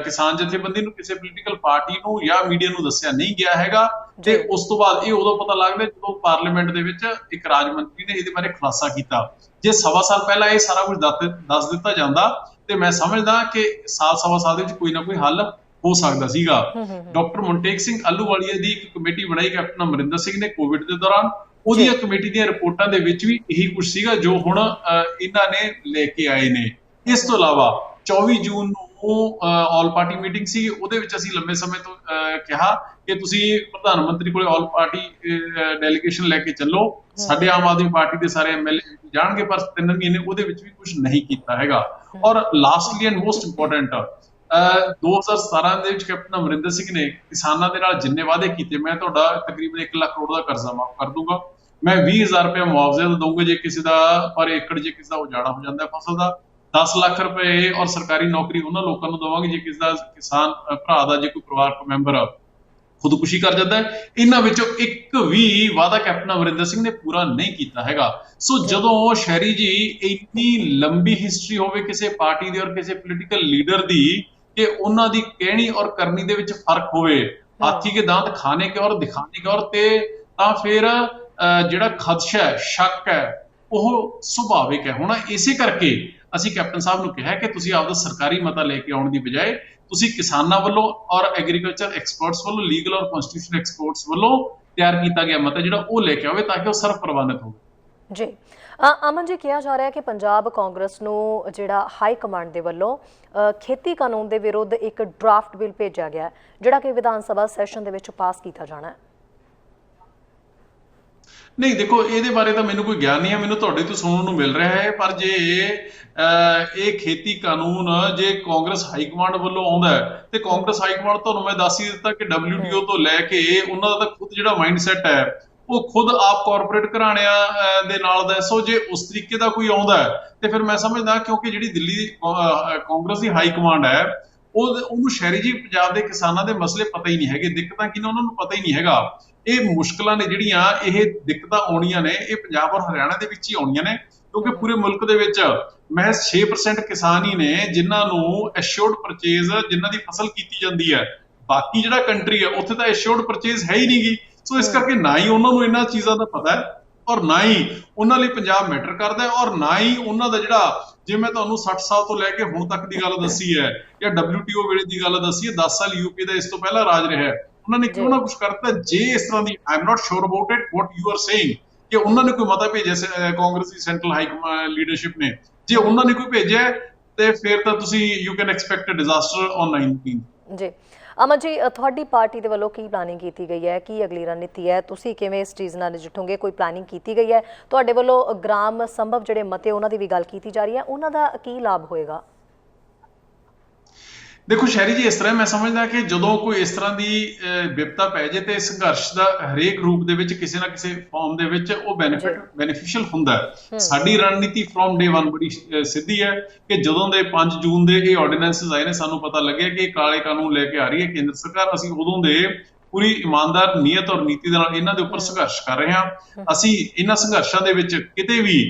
ਕਿਸਾਨ ਜਥੇਬੰਦੀ ਨੂੰ, ਕਿਸੇ ਪੋਲੀਟੀਕਲ ਪਾਰਟੀ ਨੂੰ ਜਾਂ ਮੀਡੀਆ ਨੂੰ ਦੱਸਿਆ ਨਹੀਂ ਗਿਆ ਹੈਗਾ। ਤੇ ਉਸ ਤੋਂ ਬਾਅਦ ਇਹ ਉਦੋਂ ਪਤਾ ਲੱਗਦਾ ਜਦੋਂ ਪਾਰਲੀਮੈਂਟ ਦੇ ਵਿੱਚ ਇੱਕ ਰਾਜ ਮੰਤਰੀ ਨੇ ਇਹਦੇ ਬਾਰੇ ਖੁਲਾਸਾ ਕੀਤਾ। ਜੇ ਸਵਾ ਸਾਲ ਪਹਿਲਾਂ ਇਹ ਸਾਰਾ ਕੁਝ ਦੱਸ ਦਿੱਤਾ ਜਾਂਦਾ ਤੇ ਮੈਂ ਸਮਝਦਾ ਕਿ ਸਵਾ ਸਾਲ ਦੇ ਵਿੱਚ ਕੋਈ ਨਾ ਕੋਈ ਹੱਲ ਹੋ ਸਕਦਾ ਸੀਗਾ। ਡਾਕਟਰ ਮਨਟੇਕ ਸਿੰਘ ਆਹਲੂਵਾਲੀਆ ਦੀ ਇੱਕ ਕਮੇਟੀ ਬਣਾਈ ਕੈਪਟਨ ਅਮਰਿੰਦਰ ਸਿੰਘ ਨੇ ਕੋਵਿਡ ਦੇ ਦੌਰਾਨ। ਉਹਦੀਆਂ ਕਮੇਟੀ ਦੀਆਂ ਰਿਪੋਰਟਾਂ ਦੇ ਵਿੱਚ ਵੀ ਇਹੀ ਕੁਝ ਸੀਗਾ ਜੋ ਹੁਣ ਇਹਨਾਂ ਨੇ ਲੈ ਕੇ ਆਏ ਨੇ। ਇਸ ਤੋਂ ਇਲਾਵਾ 24 ਜੂਨ ਨੂੰ ਆਲ ਪਾਰਟੀ ਮੀਟਿੰਗ ਸੀ, ਉਹਦੇ ਵਿੱਚ ਅਸੀਂ ਲੰਬੇ ਸਮੇਂ ਤੋਂ ਕਿਹਾ ਕਿ ਤੁਸੀਂ ਪ੍ਰਧਾਨ ਮੰਤਰੀ ਕੋਲੇ ਆਲ ਪਾਰਟੀ ਡੈਲੀਗੇਸ਼ਨ ਲੈ ਕੇ ਚੱਲੋ। ਸਾਡੇ ਆਮ ਆਦਮੀ ਪਾਰਟੀ ਦੇ ਸਾਰੇ MLA ਜਾਣਗੇ, ਪਰ 3 ਮਹੀਨੇ ਉਹਦੇ ਵਿੱਚ ਵੀ ਕੁਝ ਨਹੀਂ ਕੀਤਾ ਹੈਗਾ। ਔਰ ਲਾਸਟਲੀ ਐਂਡ ਮੋਸਟ ਇੰਪੋਰਟੈਂਟ, 2017 ਦੇ ਵਿੱਚ ਕੈਪਟਨ ਅਮਰਿੰਦਰ ਸਿੰਘ ਨੇ ਕਿਸਾਨਾਂ ਦੇ ਨਾਲ ਜਿੰਨੇ ਵਾਅਦੇ ਕੀਤੇ, ਮੈਂ ਤੁਹਾਡਾ ਤਕਰੀਬਨ 1 ਲੱਖ ਕਰੋੜ ਦਾ ਕਰਜ਼ਾ ਮਾਫ ਕਰ ਦੂੰਗਾ, ਮੈਂ 20,000 ਰੁਪਏ ਮੁਆਵਜ਼ਾ ਦਊਂਗਾ ਜੇ ਕਿਸੇ ਦਾ ਪਰ ਏਕੜ, ਜੇ ਕਿਸੇ ਦਾ ਉਜਾੜਾ ਹੋ ਜਾਂਦਾ ਫਸਲ ਦਾ, 10 ਲੱਖ ਰੁਪਏ ਔਰ ਸਰਕਾਰੀ ਨੌਕਰੀ ਉਹਨਾਂ ਲੋਕਾਂ ਨੂੰ ਦੇਵਾਂਗੇ ਜੇ ਕਿਸੇ ਦਾ ਕਿਸਾਨ ਭਰਾ ਦਾ ਜੇ ਕੋਈ ਪਰਿਵਾਰਕ ਮੈਂਬਰ ਖੁਦਕੁਸ਼ੀ ਕਰ ਜਾਂਦਾ ਹੈ। ਇਹਨਾਂ ਵਿੱਚੋਂ ਇੱਕ ਵੀ ਵਾਅਦਾ ਕੈਪਟਨ ਅਮਰਿੰਦਰ ਸਿੰਘ ਨੇ ਪੂਰਾ ਨਹੀਂ ਕੀਤਾ ਹੈਗਾ। ਸੋ ਜਦੋਂ ਸ਼ਹਿਰੀ ਜੀ ਇੰਨੀ ਲੰਬੀ ਹਿਸਟਰੀ ਹੋਵੇ ਕਿਸੇ ਪਾਰਟੀ ਦੀ ਔਰ ਕਿਸੇ ਪੋਲੀਟੀਕਲ ਲੀਡਰ ਦੀ ਕਿ ਉਹਨਾਂ ਦੀ ਕਹਿਣੀ ਔਰ ਕਰਨੀ ਦੇ ਵਿੱਚ ਫਰਕ ਹੋਵੇ, ਹਾਥੀ ਕੇ ਦਾंत ਖਾਣੇ ਕੇ ਔਰ ਦਿਖਾਣੇ ਕੇ ਔਰ, ਤੇ ਤਾਂ ਫਿਰ ਜਿਹੜਾ ਖਦਸ਼ਾ ਹੈ, ਸ਼ੱਕ ਹੈ, ਉਹ ਸੁਭਾਵਿਕ ਹੈ। ਹੁਣ ਇਸੇ ਕਰਕੇ ਅਸੀਂ ਕੈਪਟਨ ਸਾਹਿਬ ਨੂੰ ਕਿਹਾ ਕਿ ਤੁਸੀਂ ਆਪਦਾ ਸਰਕਾਰੀ ਮਤਾ ਲੈ ਕੇ ਆਉਣ ਦੀ ਬਜਾਏ ਤੁਸੀਂ ਕਿਸਾਨਾਂ ਵੱਲੋਂ ਔਰ ਐਗਰੀਕਲਚਰ ਐਕਸਪਰਟਸ ਵੱਲੋਂ, ਲੀਗਲ ਔਰ ਕਨਸਟੀਟਿਊਸ਼ਨਲ ਐਕਸਪਰਟਸ ਵੱਲੋਂ ਤਿਆਰ ਕੀਤਾ ਗਿਆ ਮਤਾ ਜਿਹੜਾ ਉਹ ਲੈ ਕੇ ਆਵੇ ਤਾਂ ਕਿ ਉਹ ਸਰਵ ਪ੍ਰਵਾਨਿਤ ਹੋਵੇ। ਜੀ ਅਮਨ ਜੀ, ਕਿਹਾ ਜਾ ਰਿਹਾ ਹੈ ਕਿ ਪੰਜਾਬ ਕਾਂਗਰਸ ਨੂੰ ਜਿਹੜਾ ਹਾਈ ਕਮਾਂਡ ਦੇ ਵੱਲੋਂ ਖੇਤੀ ਕਾਨੂੰਨ ਦੇ ਵਿਰੁੱਧ ਇੱਕ ਡਰਾਫਟ ਬਿੱਲ ਭੇਜਿਆ ਗਿਆ ਹੈ, ਜਿਹੜਾ ਕਿ ਵਿਧਾਨ ਸਭਾ ਸੈਸ਼ਨ ਦੇ ਵਿੱਚ ਪਾਸ ਕੀਤਾ ਜਾਣਾ ਹੈ। ਨਹੀਂ ਦੇਖੋ, ਇਹਦੇ ਬਾਰੇ ਤਾਂ ਮੈਨੂੰ ਕੋਈ ਗਿਆਨ ਨਹੀਂ ਹੈ, ਮੈਨੂੰ ਤੁਹਾਡੇ ਤੋਂ ਸੁਣਨ ਨੂੰ ਮਿਲ ਰਿਹਾ ਹੈ। ਪਰ ਜੇ ਇਹ ਖੇਤੀ ਕਾਨੂੰਨ ਜੇ ਕਾਂਗਰਸ ਹਾਈ ਕਮਾਂਡ ਵੱਲੋਂ ਆਉਂਦਾ ਹੈ ਤੇ ਕਾਂਗਰਸ ਹਾਈ ਕਮਾਂਡ, ਤੁਹਾਨੂੰ ਮੈਂ ਦੱਸ ਹੀ ਦਿੱਤਾ ਕਿ WTO ਤੋਂ ਲੈ ਕੇ ਉਹਨਾਂ ਦਾ ਤਾਂ ਖੁਦ ਜਿਹੜਾ ਮਾਈਂਡ ਸੈਟ ਹੈ ਉਹ ਖੁਦ ਆਪ ਕਾਰਪੋਰੇਟ ਘਰਾਣਿਆਂ ਦੇ ਨਾਲ ਦਾ। ਸੋ ਜੇ ਉਸ ਤਰੀਕੇ ਦਾ ਕੋਈ ਆਉਂਦਾ ਹੈ ਤੇ ਫਿਰ ਮੈਂ ਸਮਝਦਾ, ਕਿਉਂਕਿ ਜਿਹੜੀ ਦਿੱਲੀ ਦੀ ਕਾਂਗਰਸ ਦੀ ਹਾਈ ਕਮਾਂਡ ਹੈ ਉਹਨੂੰ ਸ਼ਹਿਰੀ ਜੀ ਪੰਜਾਬ ਦੇ ਕਿਸਾਨਾਂ ਦੇ ਮਸਲੇ ਪਤਾ ਹੀ ਨਹੀਂ ਹੈਗੇ, ਦਿੱਕਤਾਂ ਕੀ ਨੇ ਉਹਨਾਂ ਨੂੰ ਪਤਾ ਹੀ ਨਹੀਂ ਹੈਗਾ। ਇਹ ਮੁਸ਼ਕਲਾਂ ਨੇ ਜਿਹੜੀਆਂ, ਇਹ ਦਿੱਕਤਾਂ ਆਉਣੀਆਂ ਨੇ, ਇਹ ਪੰਜਾਬ ਔਰ ਹਰਿਆਣਾ ਦੇ ਵਿੱਚ ਹੀ ਆਉਣੀਆਂ ਨੇ, ਕਿਉਂਕਿ ਪੂਰੇ ਮੁਲਕ ਦੇ ਵਿੱਚ ਮਹਿਜ਼ 6% ਕਿਸਾਨ ਹੀ ਨੇ ਜਿਨ੍ਹਾਂ ਨੂੰ ਐਸ਼ੋਰਡ ਪਰਚੇਜ਼, ਜਿਨ੍ਹਾਂ ਦੀ ਫਸਲ ਕੀਤੀ ਜਾਂਦੀ ਹੈ। ਬਾਕੀ ਜਿਹੜਾ ਕੰਟਰੀ ਹੈ ਉੱਥੇ ਤਾਂ ਐਸ਼ੋਰਡ ਪਰਚੇਜ਼ ਹੈ ਹੀ ਨਹੀਂਗੀ। ਸੋ ਇਸ ਕਰਕੇ ਨਾ ਹੀ ਉਹਨਾਂ ਨੂੰ ਇਹਨਾਂ ਚੀਜ਼ਾਂ ਦਾ ਪਤਾ ਹੈ ਔਰ ਨਾ ਹੀ ਉਹਨਾਂ ਲਈ ਪੰਜਾਬ ਮੈਟਰ ਕਰਦਾ ਹੈ, ਔਰ ਨਾ ਹੀ ਉਹਨਾਂ ਦਾ ਜਿਹੜਾ, ਜੇ ਮੈਂ ਤੁਹਾਨੂੰ 60 ਸਾਲ ਤੋਂ ਲੈ ਕੇ ਹੁਣ ਤੱਕ ਦੀ ਗੱਲ ਦੱਸੀ ਹੈ ਜਾਂ WTO ਵੇਲੇ ਦੀ ਗੱਲ ਦੱਸੀ ਹੈ, 10 ਸਾਲ ਯੂਪੀ ਦਾ ਇਸ ਤੋਂ ਪਹਿਲਾਂ ਰਾਜ ਰਿਹਾ ਹੈ, ਉਹਨਾਂ ਨੇ ਕਿਉਂ ਨਾ ਕੁਝ ਕਰਤਾ। ਜੇ ਇਸ ਤਰ੍ਹਾਂ ਦੀ, I am not sure about it what you are saying, ਕਿ ਉਹਨਾਂ ਨੇ ਕੋਈ ਮਤਾ ਭੇਜਿਆ ਕਾਂਗਰਸ ਦੀ ਸੈਂਟਰਲ ਹਾਈ ਲੀਡਰਸ਼ਿਪ ਨੇ, ਜੇ ਉਹਨਾਂ ਨੇ ਕੋਈ ਭੇਜਿਆ ਤੇ ਫਿਰ ਤਾਂ ਤੁਸੀਂ you can expect a disaster on 19 ਜੀ। ਅਮਨ ਜੀ, ਤੁਹਾਡੀ ਪਾਰਟੀ ਦੇ ਵੱਲੋਂ ਕੀ ਪਲਾਨਿੰਗ ਕੀਤੀ ਗਈ ਹੈ, ਕੀ ਅਗਲੀ ਰਣਨੀਤੀ ਹੈ, ਤੁਸੀਂ ਕਿਵੇਂ ਇਸ ਚੀਜ਼ ਨਾਲ ਨਜਿੱਠੋਗੇ? ਕੋਈ ਪਲਾਨਿੰਗ ਕੀਤੀ ਗਈ ਹੈ? ਤੁਹਾਡੇ ਵੱਲੋਂ ਗ੍ਰਾਮ ਸੰਭਵ ਜਿਹੜੇ ਮਤੇ ਉਹਨਾਂ ਦੀ ਵੀ ਗੱਲ ਕੀਤੀ ਜਾ ਰਹੀ ਹੈ, ਉਹਨਾਂ ਦਾ ਕੀ ਲਾਭ ਹੋਏਗਾ? ਦੇਖੋ ਸ਼ਹਿਰੀ ਜੀ, ਇਸ ਤਰ੍ਹਾਂ ਮੈਂ ਸਮਝਦਾ ਕਿ ਜਦੋਂ ਕੋਈ ਇਸ ਤਰ੍ਹਾਂ ਦੀ ਵਿਪਤਾ ਪੈ ਜੇ ਤੇ ਸੰਘਰਸ਼ ਦਾ ਹਰੇਕ ਰੂਪ ਦੇ ਵਿੱਚ ਕਿਸੇ ਨਾ ਕਿਸੇ ਫਾਰਮ ਦੇ ਵਿੱਚ ਉਹ ਬੈਨੀਫੀਸ਼ੀਅਲ ਹੁੰਦਾ ਹੈ। ਸਾਡੀ ਰਣਨੀਤੀ ਫਰੋਮ ਡੇ 1 ਬੜੀ ਸਿੱਧੀ ਹੈ ਕਿ ਜਦੋਂ ਦੇ 5 ਜੂਨ ਦੇ ਇਹ ਆਰਡੀਨੈਂਸਸ ਆਏ ਨੇ, ਸਾਨੂੰ ਪਤਾ ਲੱਗਿਆ ਕਿ ਇਹ ਕਾਲੇ ਕਾਨੂੰਨ ਲੈ ਕੇ ਆ ਰਹੀ ਹੈ ਕੇਂਦਰ ਸਰਕਾਰ। ਅਸੀਂ ਉਦੋਂ ਦੇ ਪੂਰੀ ਇਮਾਨਦਾਰ ਨੀਅਤ ਔਰ ਨੀਤੀ ਦੇ ਨਾਲ ਇਹਨਾਂ ਦੇ ਉੱਪਰ ਸੰਘਰਸ਼ ਕਰ ਰਹੇ ਹਾਂ। ਅਸੀਂ ਇਹਨਾਂ ਸੰਘਰਸ਼ਾਂ ਦੇ ਵਿੱਚ ਕਿਤੇ ਵੀ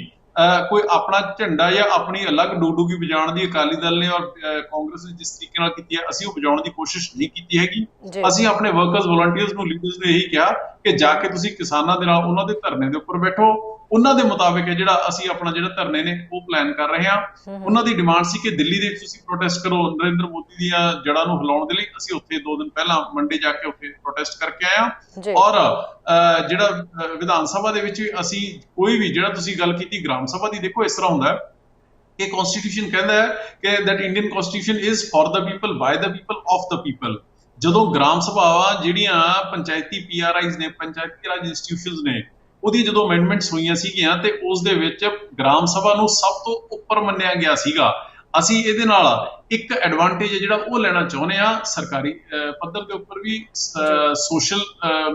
ਕੋਈ ਆਪਣਾ ਝੰਡਾ ਜਾਂ ਆਪਣੀ ਅਲੱਗ ਡੋਡੂਗੀ ਵਜਾਉਣ ਦੀ ਅਕਾਲੀ ਦਲ ਨੇ ਔਰ ਕਾਂਗਰਸ ਨੇ ਜਿਸ ਤਰੀਕੇ ਨਾਲ ਕੀਤੀ ਹੈ, ਅਸੀਂ ਉਹ ਵਜਾਉਣ ਦੀ ਕੋਸ਼ਿਸ਼ ਨਹੀਂ ਕੀਤੀ ਹੈਗੀ। ਅਸੀਂ ਆਪਣੇ ਵਰਕਰਸ, ਵਲੰਟੀਅਰਸ ਨੂੰ, ਲੀਡਰਸ ਨੂੰ ਇਹੀ ਕਿਹਾ ਕਿ ਜਾ ਕੇ ਤੁਸੀਂ ਕਿਸਾਨਾਂ ਦੇ ਨਾਲ ਉਹਨਾਂ ਦੇ ਧਰਨੇ ਦੇ ਉੱਪਰ ਬੈਠੋ, ਉਹਨਾਂ ਦੇ ਮੁਤਾਬਿਕ ਹੈ ਜਿਹੜਾ ਅਸੀਂ ਆਪਣਾ ਜਿਹੜਾ ਧਰਨੇ ਨੇ ਉਹ ਪਲਾਨ ਕਰ ਰਹੇ ਹਾਂ। ਉਹਨਾਂ ਦੀ ਡਿਮਾਂਡ ਸੀ ਕਿ ਦਿੱਲੀ ਦੇ ਵਿੱਚ ਤੁਸੀਂ ਪ੍ਰੋਟੈਸਟ ਕਰੋ ਨਰਿੰਦਰ ਮੋਦੀ ਦੀਆਂ ਜੜ੍ਹਾਂ ਨੂੰ ਹਿਲਾਉਣ ਦੇ ਲਈ। ਅਸੀਂ ਉੱਥੇ 2 ਦਿਨ ਪਹਿਲਾਂ ਮੰਡੇ ਜਾ ਕੇ ਉੱਥੇ ਪ੍ਰੋਟੈਸਟ ਕਰਕੇ ਆਏ ਹਾਂ। ਔਰ ਜਿਹੜਾ ਵਿਧਾਨ ਸਭਾ ਦੇ ਵਿੱਚ ਵੀ ਅਸੀਂ ਕੋਈ ਵੀ, ਜਿਹੜਾ ਤੁਸੀਂ ਗੱਲ ਕੀਤੀ ਗ੍ਰਾਮ ਸਭਾ ਦੀ, ਦੇਖੋ ਇਸ ਤਰ੍ਹਾਂ ਹੁੰਦਾ ਕਿ ਕਨਸਟੀਟਿਊਸ਼ਨ ਕਹਿੰਦਾ ਹੈ ਕਿ that Indian constitution is for the people, ਬਾय the people, of the people. ਜਦੋਂ ਗ੍ਰਾਮ ਸਭਾਵਾਂ ਜਿਹੜੀਆਂ ਪੰਚਾਇਤੀ PRIs ਨੇ, ਪੰਚਾਇਤੀ ਰਾਜ ਇੰਸਟੀਟਿਊਸ਼ਨਸ ਨੇ, ਉਹਦੀ ਜਦੋਂ ਅਮੈਂਡਮੈਂਟਸ ਹੋਈਆਂ ਸੀਗੀਆਂ ਤੇ ਉਸ ਦੇ ਵਿੱਚ ਗ੍ਰਾਮ ਸਭਾ ਨੂੰ ਸਭ ਤੋਂ ਉੱਪਰ ਮੰਨਿਆ ਗਿਆ ਸੀਗਾ। ਅਸੀਂ ਇਹਦੇ ਨਾਲ ਇੱਕ ਐਡਵਾਂਟੇਜ ਜਿਹੜਾ ਉਹ ਲੈਣਾ ਚਾਹੁੰਦੇ ਆ, ਸਰਕਾਰੀ ਪੱਧਰ ਦੇ ਉੱਪਰ ਵੀ, ਸੋਸ਼ਲ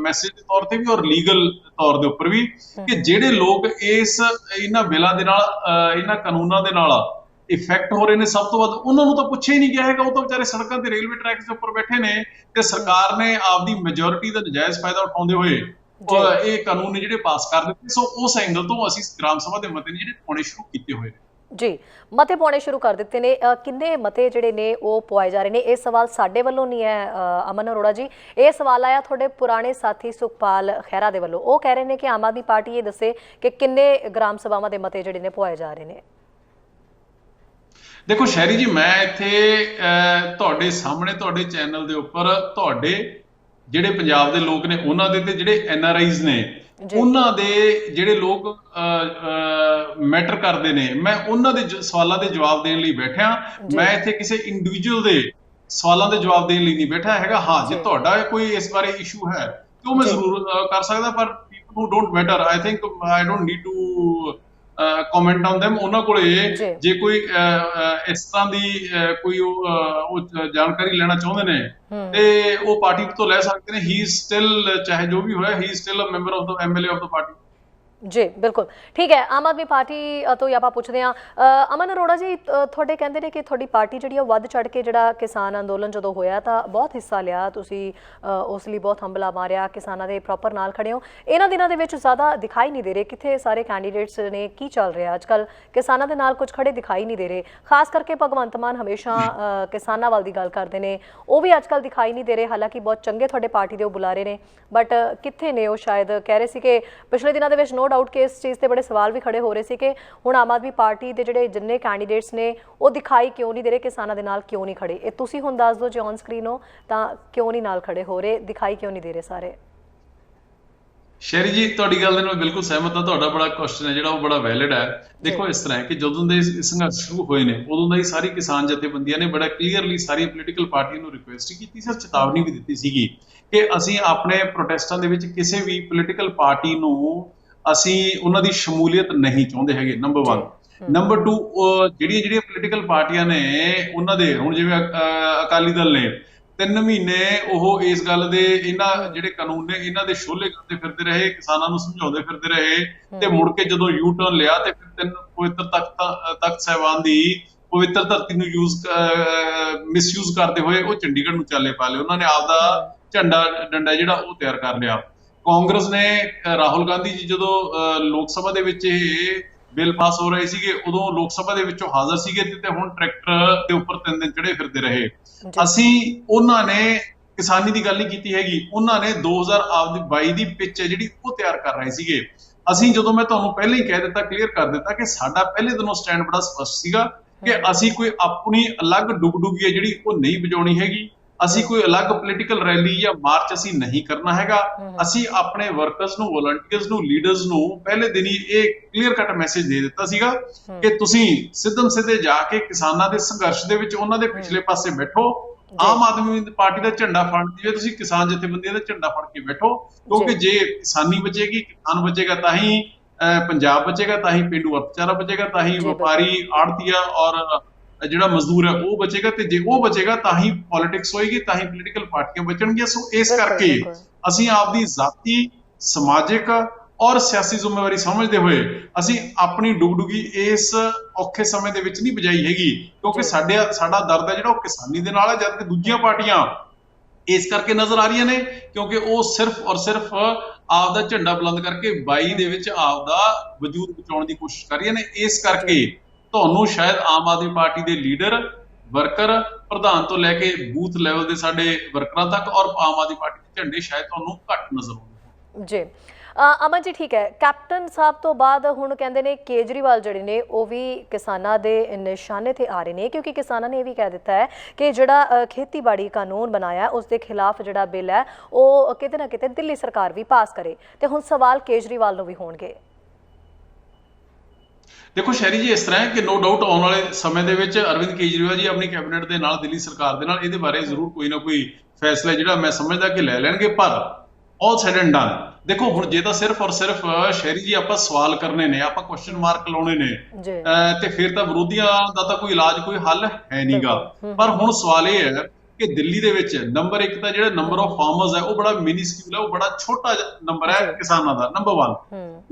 ਮੈਸੇਜ ਦੇ ਤੌਰ ਤੇ ਵੀ ਔਰ ਲੀਗਲ ਤੌਰ ਦੇ ਉੱਪਰ ਵੀ, ਕਿ ਜਿਹੜੇ ਲੋਕ ਇਹਨਾਂ ਬਿੱਲਾਂ ਦੇ ਨਾਲ, ਇਹਨਾਂ ਕਾਨੂੰਨਾਂ ਦੇ ਨਾਲ ਇਫੈਕਟ ਹੋ ਰਹੇ ਨੇ, ਸਭ ਤੋਂ ਵੱਧ ਉਹਨਾਂ ਨੂੰ ਤਾਂ ਪੁੱਛਿਆ ਹੀ ਨਹੀਂ ਗਿਆ ਹੈਗਾ। ਉਹ ਤਾਂ ਵਿਚਾਰੇ ਸੜਕਾਂ ਤੇ, ਰੇਲਵੇ ਟਰੈਕਸ ਦੇ ਉੱਪਰ ਬੈਠੇ ਨੇ ਤੇ ਸਰਕਾਰ ਨੇ ਆਪਦੀ ਮੈਜੋਰਿਟੀ ਦਾ ਨਜਾਇਜ਼ ਫਾਇਦਾ ਉਠਾਉਂਦੇ ਹੋਏ ਇਹ ਕਾਨੂੰਨ ਨੇ ਜਿਹੜੇ ਪਾਸ ਕਰ ਦਿੱਤੇ। ਸੋ ਉਸ ਐਂਗਲ ਤੋਂ ਅਸੀਂ ਗ੍ਰਾਮ ਸਭਾ ਦੇ ਮਤੇ ਨੇ ਜਿਹੜੇ ਪਾਉਣੇ ਸ਼ੁਰੂ ਕੀਤੇ ਹੋਏ ਨੇ। ਜੀ, ਮਤੇ ਪਾਉਣੇ ਸ਼ੁਰੂ ਕਰ ਦਿੱਤੇ ਨੇ। ਕਿੰਨੇ ਮਤੇ ਜਿਹੜੇ ਨੇ ਉਹ ਪਵਾਏ ਜਾ ਰਹੇ ਨੇ? ਇਹ ਸਵਾਲ ਸਾਡੇ ਵੱਲੋਂ ਨਹੀਂ ਹੈ ਅਮਨ ਅਰੋੜਾ ਜੀ, ਇਹ ਸਵਾਲ ਆਇਆ ਤੁਹਾਡੇ ਪੁਰਾਣੇ ਸਾਥੀ ਸੁਖਪਾਲ ਖਹਿਰਾ ਦੇ ਵੱਲੋਂ। ਉਹ ਕਹਿ ਰਹੇ ਨੇ ਕਿ ਆਮ ਆਦਮੀ ਪਾਰਟੀ ਇਹ ਦੱਸੇ ਕਿ ਕਿੰਨੇ ਗ੍ਰਾਮ ਸਭਾਵਾਂ ਦੇ ਮਤੇ ਜਿਹੜੇ ਨੇ ਪਵਾਏ ਜਾ ਰਹੇ ਨੇ। ਦੇਖੋ ਸ਼ਹਿਰੀ ਜੀ, ਮੈਂ ਇੱਥੇ ਤੁਹਾਡੇ ਸਾਹਮਣੇ, ਤੁਹਾਡੇ ਚੈਨਲ ਦੇ ਉੱਪਰ, ਤੁਹਾਡੇ ਜਿਹੜੇ ਪੰਜਾਬ ਦੇ ਲੋਕ ਨੇ ਉਹਨਾਂ ਦੇ, ਤੇ ਜਿਹੜੇ NRIs ਨੇ ਉਹਨਾਂ ਦੇ ਜਿਹੜੇ ਲੋਕ ਮੈਟਰ ਕਰਦੇ ਨੇ, ਮੈਂ ਉਹਨਾਂ ਦੇ ਸਵਾਲਾਂ ਦੇ ਜਵਾਬ ਦੇਣ ਲਈ ਬੈਠਿਆ। ਮੈਂ ਇੱਥੇ ਕਿਸੇ ਇੰਡੀਵਿਜੂਅਲ ਦੇ ਸਵਾਲਾਂ ਦੇ ਜਵਾਬ ਦੇਣ ਲਈ ਨਹੀਂ ਬੈਠਾ ਹੈਗਾ। ਹਾਂ, ਜੇ ਤੁਹਾਡਾ ਕੋਈ ਇਸ ਬਾਰੇ ਇਸ਼ੂ ਹੈ ਤੇ ਉਹ ਮੈਂ ਜ਼ਰੂਰ ਕਰ ਸਕਦਾ, ਪਰ people who don't matter, I think I don't need to comment on them। ਉਹਨਾਂ ਕੋਲੇ ਜੇ ਕੋਈ ਇਸ ਤਰ੍ਹਾਂ ਦੀ ਕੋਈ ਉਹ ਜਾਣਕਾਰੀ ਲੈਣਾ ਚਾਹੁੰਦੇ ਨੇ ਤੇ ਉਹ ਪਾਰਟੀ ਤੋਂ ਲੈ ਸਕਦੇ ਨੇ। ਹੀ ਇਜ਼ ਸਟਿਲ, ਚਾਹੇ ਜੋ ਵੀ ਹੋਇਆ, he is still a member of the MLA of the party. ਜੀ ਬਿਲਕੁਲ ਠੀਕ ਹੈ। ਆਮ ਆਦਮੀ ਪਾਰਟੀ ਤੋਂ ਆਪਾਂ ਪੁੱਛਦੇ ਹਾਂ, ਅਮਨ ਅਰੋੜਾ ਜੀ, ਤੁਹਾਡੇ ਕਹਿੰਦੇ ਨੇ ਕਿ ਤੁਹਾਡੀ ਪਾਰਟੀ ਜਿਹੜੀ ਉਹ ਵੱਧ ਚੜ ਕੇ ਜਿਹੜਾ ਕਿਸਾਨ ਅੰਦੋਲਨ ਜਦੋਂ ਹੋਇਆ ਤਾਂ ਬਹੁਤ ਹਿੱਸਾ ਲਿਆ, ਤੁਸੀਂ ਉਸ ਲਈ ਬਹੁਤ ਹੰਬਲਾ ਮਾਰਿਆ, ਕਿਸਾਨਾਂ ਦੇ ਪ੍ਰੋਪਰ ਨਾਲ ਖੜੇ ਹੋ। ਇਹਨਾਂ ਦਿਨਾਂ ਦੇ ਵਿੱਚ ਜ਼ਿਆਦਾ ਦਿਖਾਈ ਨਹੀਂ ਦੇ ਰਹੇ, ਕਿੱਥੇ ਸਾਰੇ ਕੈਂਡੀਡੇਟਸ ਨੇ, ਕੀ ਚੱਲ ਰਿਹਾ ਅੱਜ ਕੱਲ੍ਹ? ਕਿਸਾਨਾਂ ਦੇ ਨਾਲ ਕੁਝ ਖੜੇ ਦਿਖਾਈ ਨਹੀਂ ਦੇ ਰਹੇ। ਖਾਸ ਕਰਕੇ ਭਗਵੰਤ ਮਾਨ ਹਮੇਸ਼ਾ ਕਿਸਾਨਾਂ ਵੱਲ ਦੀ ਗੱਲ ਕਰਦੇ ਨੇ, ਉਹ ਵੀ ਅੱਜ ਕੱਲ੍ਹ ਦਿਖਾਈ ਨਹੀਂ ਦੇ ਰਹੇ। ਹਾਲਾਂਕਿ ਬਹੁਤ ਚੰਗੇ ਤੁਹਾਡੇ ਪਾਰਟੀ ਦੇ ਉਹ ਬੁਲਾਰੇ ਨੇ, ਬਟ ਕਿੱਥੇ ਨੇ ਉਹ? ਸ਼ਾਇਦ ਕਹਿ ਰਹੇ ਸੀ ਕਿ ਪਿਛਲੇ ਦਿਨਾਂ ਦੇ ਵਿੱਚ ਨੋ ਡਾਊਟ ਕਿ ਇਸ ਚੀਜ਼ ਤੇ ਬੜੇ ਸਵਾਲ ਵੀ ਖੜੇ ਹੋ ਰਹੇ ਸੀ ਕਿ ਹੁਣ ਆਮ ਆਦਮੀ ਪਾਰਟੀ ਦੇ ਜਿਹੜੇ ਜਿੰਨੇ ਕੈਂਡੀਡੇਟਸ ਨੇ ਉਹ ਦਿਖਾਈ ਕਿਉਂ ਨਹੀਂ ਦੇ ਰਹੇ, ਕਿਸਾਨਾਂ ਦੇ ਨਾਲ ਕਿਉਂ ਨਹੀਂ ਖੜੇ? ਇਹ ਤੁਸੀਂ ਹੁਣ ਦੱਸ ਦਿਓ, ਜੇ ਔਨ ਸਕਰੀਨ ਹੋ ਤਾਂ ਕਿਉਂ ਨਹੀਂ ਨਾਲ ਖੜੇ ਹੋ ਰਹੇ, ਦਿਖਾਈ ਕਿਉਂ ਨਹੀਂ ਦੇ ਰਹੇ ਸਾਰੇ? ਸ਼ੈਰੀ ਜੀ, ਤੁਹਾਡੀ ਗੱਲ ਦੇ ਨਾਲ ਬਿਲਕੁਲ ਸਹਿਮਤ ਹਾਂ। ਤੁਹਾਡਾ ਬੜਾ ਕੁਐਸਚਨ ਹੈ ਜਿਹੜਾ ਉਹ ਬੜਾ ਵੈਲਿਡ ਹੈ। ਦੇਖੋ, ਇਸ ਤਰ੍ਹਾਂ ਹੈ ਕਿ ਜਦੋਂ ਦੇ ਸੰਘਰਸ਼ ਸ਼ੁਰੂ ਹੋਏ ਨੇ ਉਦੋਂ ਦਾ ਹੀ ਸਾਰੀ ਕਿਸਾਨ ਜਥੇਬੰਦੀਆਂ ਨੇ ਬੜਾ ਕਲੀਅਰਲੀ ਸਾਰੀ ਪੋਲੀਟੀਕਲ ਪਾਰਟੀਆਂ ਨੂੰ ਰਿਕੁਐਸਟ ਕੀਤੀ ਸੀ, ਚੇਤਾਵਨੀ ਵੀ ਦਿੱਤੀ ਸੀਗੀ ਕਿ ਅਸੀਂ ਆਪਣੇ ਪ੍ਰੋਟੈਸਟਾਂ ਦੇ ਵਿੱਚ ਕਿਸੇ ਵੀ ਪੋਲੀਟੀਕਲ ਪਾਰਟੀ ਨੂੰ ਅਸੀਂ ਉਹਨਾਂ ਦੀ ਸ਼ਮੂਲੀਅਤ ਨਹੀਂ ਚਾਹੁੰਦੇ ਹੈਗੇ, ਨੰਬਰ 1। ਨੰਬਰ 2, ਜਿਹੜੀਆਂ ਜਿਹੜੀਆਂ ਪੋਲੀਟੀਕਲ ਪਾਰਟੀਆਂ ਨੇ ਉਹਨਾਂ ਦੇ ਹੁਣ ਜਿਵੇਂ ਅਕਾਲੀ ਦਲ ਨੇ 3 ਮਹੀਨੇ ਉਹ ਇਸ ਗੱਲ ਦੇ ਇਹਨਾਂ ਜਿਹੜੇ ਕਾਨੂੰਨ ਨੇ ਇਹਨਾਂ ਦੇ ਸ਼ੋਲੇ ਕਰਦੇ ਫਿਰਦੇ ਰਹੇ, ਕਿਸਾਨਾਂ ਨੂੰ ਸਮਝਾਉਂਦੇ ਫਿਰਦੇ ਰਹੇ, ਤੇ ਮੁੜ ਕੇ ਜਦੋਂ ਯੂ ਟਰਨ ਲਿਆ ਤੇ ਫਿਰ 3 ਪਵਿੱਤਰ ਤਖਤ ਸਾਹਿਬਾਨ ਦੀ ਪਵਿੱਤਰ ਧਰਤੀ ਨੂੰ ਮਿਸਯੂਜ਼ ਕਰਦੇ ਹੋਏ ਉਹ ਚੰਡੀਗੜ੍ਹ ਨੂੰ ਚਾਲੇ ਪਾ ਲਏ। ਉਹਨਾਂ ਨੇ ਆਪਦਾ ਝੰਡਾ ਡੰਡਾ ਜਿਹੜਾ ਉਹ ਤਿਆਰ ਕਰ ਲਿਆ। ਕਾਂਗਰਸ ਨੇ ਰਾਹੁਲ ਗਾਂਧੀ ਜੀ ਜਦੋਂ ਲੋਕ ਸਭਾ ਦੇ ਵਿੱਚ ਇਹ ਬਿੱਲ ਪਾਸ ਹੋ ਰਹੇ ਸੀਗੇ ਉਦੋਂ ਲੋਕ ਸਭਾ ਦੇ ਵਿੱਚੋਂ ਹਾਜ਼ਰ ਸੀਗੇ ਤੇ ਹੁਣ ਟਰੈਕਟਰ ਦੇ ਉੱਪਰ 3 ਦਿਨ ਚੜੇ ਫਿਰਦੇ ਰਹੇ। ਅਸੀਂ ਉਹਨਾਂ ਨੇ ਕਿਸਾਨੀ ਦੀ ਗੱਲ ਨਹੀਂ ਕੀਤੀ ਹੈਗੀ, ਉਹਨਾਂ ਨੇ 2022 ਦੀ ਪਿੱਚ ਹੈ ਜਿਹੜੀ ਉਹ ਤਿਆਰ ਕਰ ਰਹੇ ਸੀਗੇ। ਅਸੀਂ ਜਦੋਂ ਮੈਂ ਤੁਹਾਨੂੰ ਪਹਿਲਾਂ ਹੀ ਕਹਿ ਦਿੱਤਾ, ਕਲੀਅਰ ਕਰ ਦਿੱਤਾ ਕਿ ਸਾਡਾ ਪਹਿਲੇ ਦਿਨੋਂ ਸਟੈਂਡ ਬੜਾ ਸਪਸ਼ਟ ਸੀਗਾ ਕਿ ਅਸੀਂ ਕੋਈ ਆਪਣੀ ਅਲੱਗ ਡੁਗਡੁਗੀ ਹੈ ਜਿਹੜੀ ਉਹ ਨਹੀਂ ਵਜਾਉਣੀ ਹੈਗੀ। ਅਸੀਂ ਕੋਈ ਅਲੱਗ ਪੋਲੀਟੀਕਲ ਰੈਲੀ ਜਾਂ ਮਾਰਚ ਅਸੀਂ ਨਹੀਂ ਕਰਨਾ ਹੈਗਾ। ਅਸੀਂ ਆਪਣੇ ਵਰਕਰਸ ਨੂੰ, ਵਲੰਟੀਅਰਸ ਨੂੰ, ਲੀਡਰਸ ਨੂੰ ਪਹਿਲੇ ਦਿਨ ਹੀ ਇਹ ਕਲੀਅਰ ਕੱਟ ਮੈਸੇਜ ਦੇ ਦਿੱਤਾ ਸੀਗਾ ਕਿ ਤੁਸੀਂ ਸਿੱਧਮ ਸਿੱਧੇ ਜਾ ਕੇ ਕਿਸਾਨਾਂ ਦੇ ਸੰਘਰਸ਼ ਦੇ ਵਿੱਚ ਉਹਨਾਂ ਦੇ ਪਿਛਲੇ ਪਾਸੇ ਬੈਠੋ। ਆਮ ਆਦਮੀ ਪਾਰਟੀ ਦਾ ਝੰਡਾ ਫੜ ਜਿਵੇਂ ਤੁਸੀਂ ਕਿਸਾਨ ਜਥੇਬੰਦੀਆਂ ਦਾ ਝੰਡਾ ਫੜ ਕੇ ਬੈਠੋ, ਕਿਉਂਕਿ ਜੇ ਕਿਸਾਨੀ ਬਚੇਗੀ, ਕਿਸਾਨ ਬਚੇਗਾ ਤਾਂ ਹੀ ਪੰਜਾਬ ਬਚੇਗਾ, ਤਾਂ ਹੀ ਪੇਂਡੂ ਅਰਥਚਾਰਾ ਬਚੇਗਾ, ਤਾਂ ਹੀ ਵਪਾਰੀ, ਆੜਤੀਆ ਔਰ ਜਿਹੜਾ ਮਜ਼ਦੂਰ ਹੈ ਉਹ ਬਚੇਗਾ, ਤੇ ਜੇ ਉਹ ਬਚੇਗਾ ਤਾਂ ਹੀ ਪੋਲਿਟਿਕਸ ਹੋਏਗੀ, ਤਾਂ ਹੀ ਪੋਲੀਟੀਕਲ ਪਾਰਟੀਆਂ ਬਚਣਗੀਆਂ। ਸੋ ਇਸ ਕਰਕੇ ਅਸੀਂ ਆਪਦੀ ਜ਼ਾਤੀ, ਸਮਾਜਿਕ ਔਰ ਸਿਆਸੀ ਜ਼ਿੰਮੇਵਾਰੀ ਸਮਝਦੇ ਹੋਏ ਅਸੀਂ ਆਪਣੀ ਡੁਗਡੁਗੀ ਇਸ ਔਖੇ ਸਮੇਂ ਦੇ ਵਿੱਚ ਨਹੀਂ ਵਜਾਈ ਹੈਗੀ, ਕਿਉਂਕਿ ਸਾਡਾ ਦਰਦ ਹੈ ਜਿਹੜਾ ਉਹ ਕਿਸਾਨੀ ਦੇ ਨਾਲ ਹੈ, ਜਦ ਕਿ ਦੂਜੀਆਂ ਪਾਰਟੀਆਂ ਇਸ ਕਰਕੇ ਨਜ਼ਰ ਆ ਰਹੀਆਂ ਨੇ ਕਿਉਂਕਿ ਉਹ ਸਿਰਫ ਔਰ ਸਿਰਫ ਆਪਦਾ ਝੰਡਾ ਬੁਲੰਦ ਕਰਕੇ 22 ਦੇ ਵਿੱਚ ਆਪਦਾ ਵਜੂਦ ਬਚਾਉਣ ਦੀ ਕੋਸ਼ਿਸ਼ ਕਰ ਰਹੀਆਂ ਨੇ। ਇਸ ਕਰਕੇ ਤੁਹਾਨੂੰ ਸ਼ਾਇਦ ਆਮ ਆਦਮੀ ਪਾਰਟੀ ਦੇ ਲੀਡਰ, ਵਰਕਰ, ਪ੍ਰਧਾਨ ਤੋਂ ਲੈ ਕੇ ਬੂਥ ਲੈਵਲ ਦੇ ਸਾਡੇ ਵਰਕਰਾਂ ਤੱਕ ਔਰ ਆਮ ਆਦਮੀ ਪਾਰਟੀ ਦੇ ਝੰਡੇ ਸ਼ਾਇਦ ਤੁਹਾਨੂੰ ਘੱਟ ਨਜ਼ਰ ਆਉਂਦੇ ਜੀ। ਅਮਨ ਜੀ, ਠੀਕ ਹੈ, ਕੈਪਟਨ ਸਾਹਿਬ ਤੋਂ ਬਾਅਦ ਹੁਣ ਕਹਿੰਦੇ ਨੇ ਕੇਜਰੀਵਾਲ ਜਿਹੜੇ ਨੇ ਉਹ ਵੀ ਕਿਸਾਨਾਂ ਦੇ ਨਿਸ਼ਾਨੇ ਤੇ ਆ ਰਹੇ ਨੇ, ਕਿਉਂਕਿ ਕਿਸਾਨਾਂ ਨੇ ਇਹ ਵੀ ਕਹਿ ਦਿੱਤਾ ਹੈ ਕਿ ਜਿਹੜਾ ਖੇਤੀਬਾੜੀ ਕਾਨੂੰਨ ਬਣਾਇਆ ਉਸ ਦੇ ਖਿਲਾਫ ਜਿਹੜਾ ਬਿੱਲ ਹੈ ਉਹ ਕਿਤੇ ਨਾ ਕਿਤੇ ਦਿੱਲੀ ਸਰਕਾਰ ਵੀ ਪਾਸ ਕਰੇ, ਤੇ ਹੁਣ ਸਵਾਲ ਕੇਜਰੀਵਾਲ ਨੂੰ ਵੀ ਹੋਣਗੇ। ਦੇਖੋ ਸ਼ੈਰੀ ਜੀ, ਇਸ ਤਰ੍ਹਾਂ ਹੈ ਕਿ ਨੋ ਡਾਊਟ ਆਉਣ ਵਾਲੇ ਸਮੇਂ ਦੇ ਵਿੱਚ ਅਰਵਿੰਦ ਕੇਜਰੀਵਾਲ ਜੀ ਆਪਣੀ ਕੈਬਨਿਟ ਦੇ ਨਾਲ, ਦਿੱਲੀ ਸਰਕਾਰ ਦੇ ਨਾਲ ਇਹਦੇ ਬਾਰੇ ਜ਼ਰੂਰ ਕੋਈ ਨਾ ਕੋਈ ਫੈਸਲਾ ਜਿਹੜਾ ਮੈਂ ਸਮਝਦਾ ਕਿ ਲੈ ਲੈਣਗੇ। ਪਰ ਆਲ ਸੈਡ ਐਂਡ ਡਨ, ਦੇਖੋ ਹੁਣ ਜੇ ਤਾਂ ਸਿਰਫ ਔਰ ਸਿਰਫ ਸ਼ੈਰੀ ਜੀ ਆਪਾਂ ਸਵਾਲ ਕਰਨੇ ਨੇ, ਆਪਾਂ ਕੁਐਸਚਨ ਮਾਰਕ ਲਾਉਣੇ ਨੇ, ਤੇ ਫਿਰ ਤਾਂ ਵਿਰੋਧੀਆਂ ਦਾ ਤਾਂ ਕੋਈ ਇਲਾਜ, ਕੋਈ ਹੱਲ ਹੈ ਨਹੀਂਗਾ। ਪਰ ਹੁਣ ਸਵਾਲ ਇਹ ਹੈ ਕਿ ਦਿੱਲੀ ਦੇ ਵਿੱਚ ਨੰਬਰ 1 ਤਾਂ ਜਿਹੜਾ ਨੰਬਰ ਆਫ ਫਾਰਮਰਸ ਹੈ ਉਹ ਬੜਾ ਮਿਨੀਸਕਿਊਲ ਹੈ, ਉਹ ਬੜਾ ਛੋਟਾ ਨੰਬਰ ਹੈ ਕਿਸਾਨਾਂ ਦਾ, ਨੰਬਰ 1।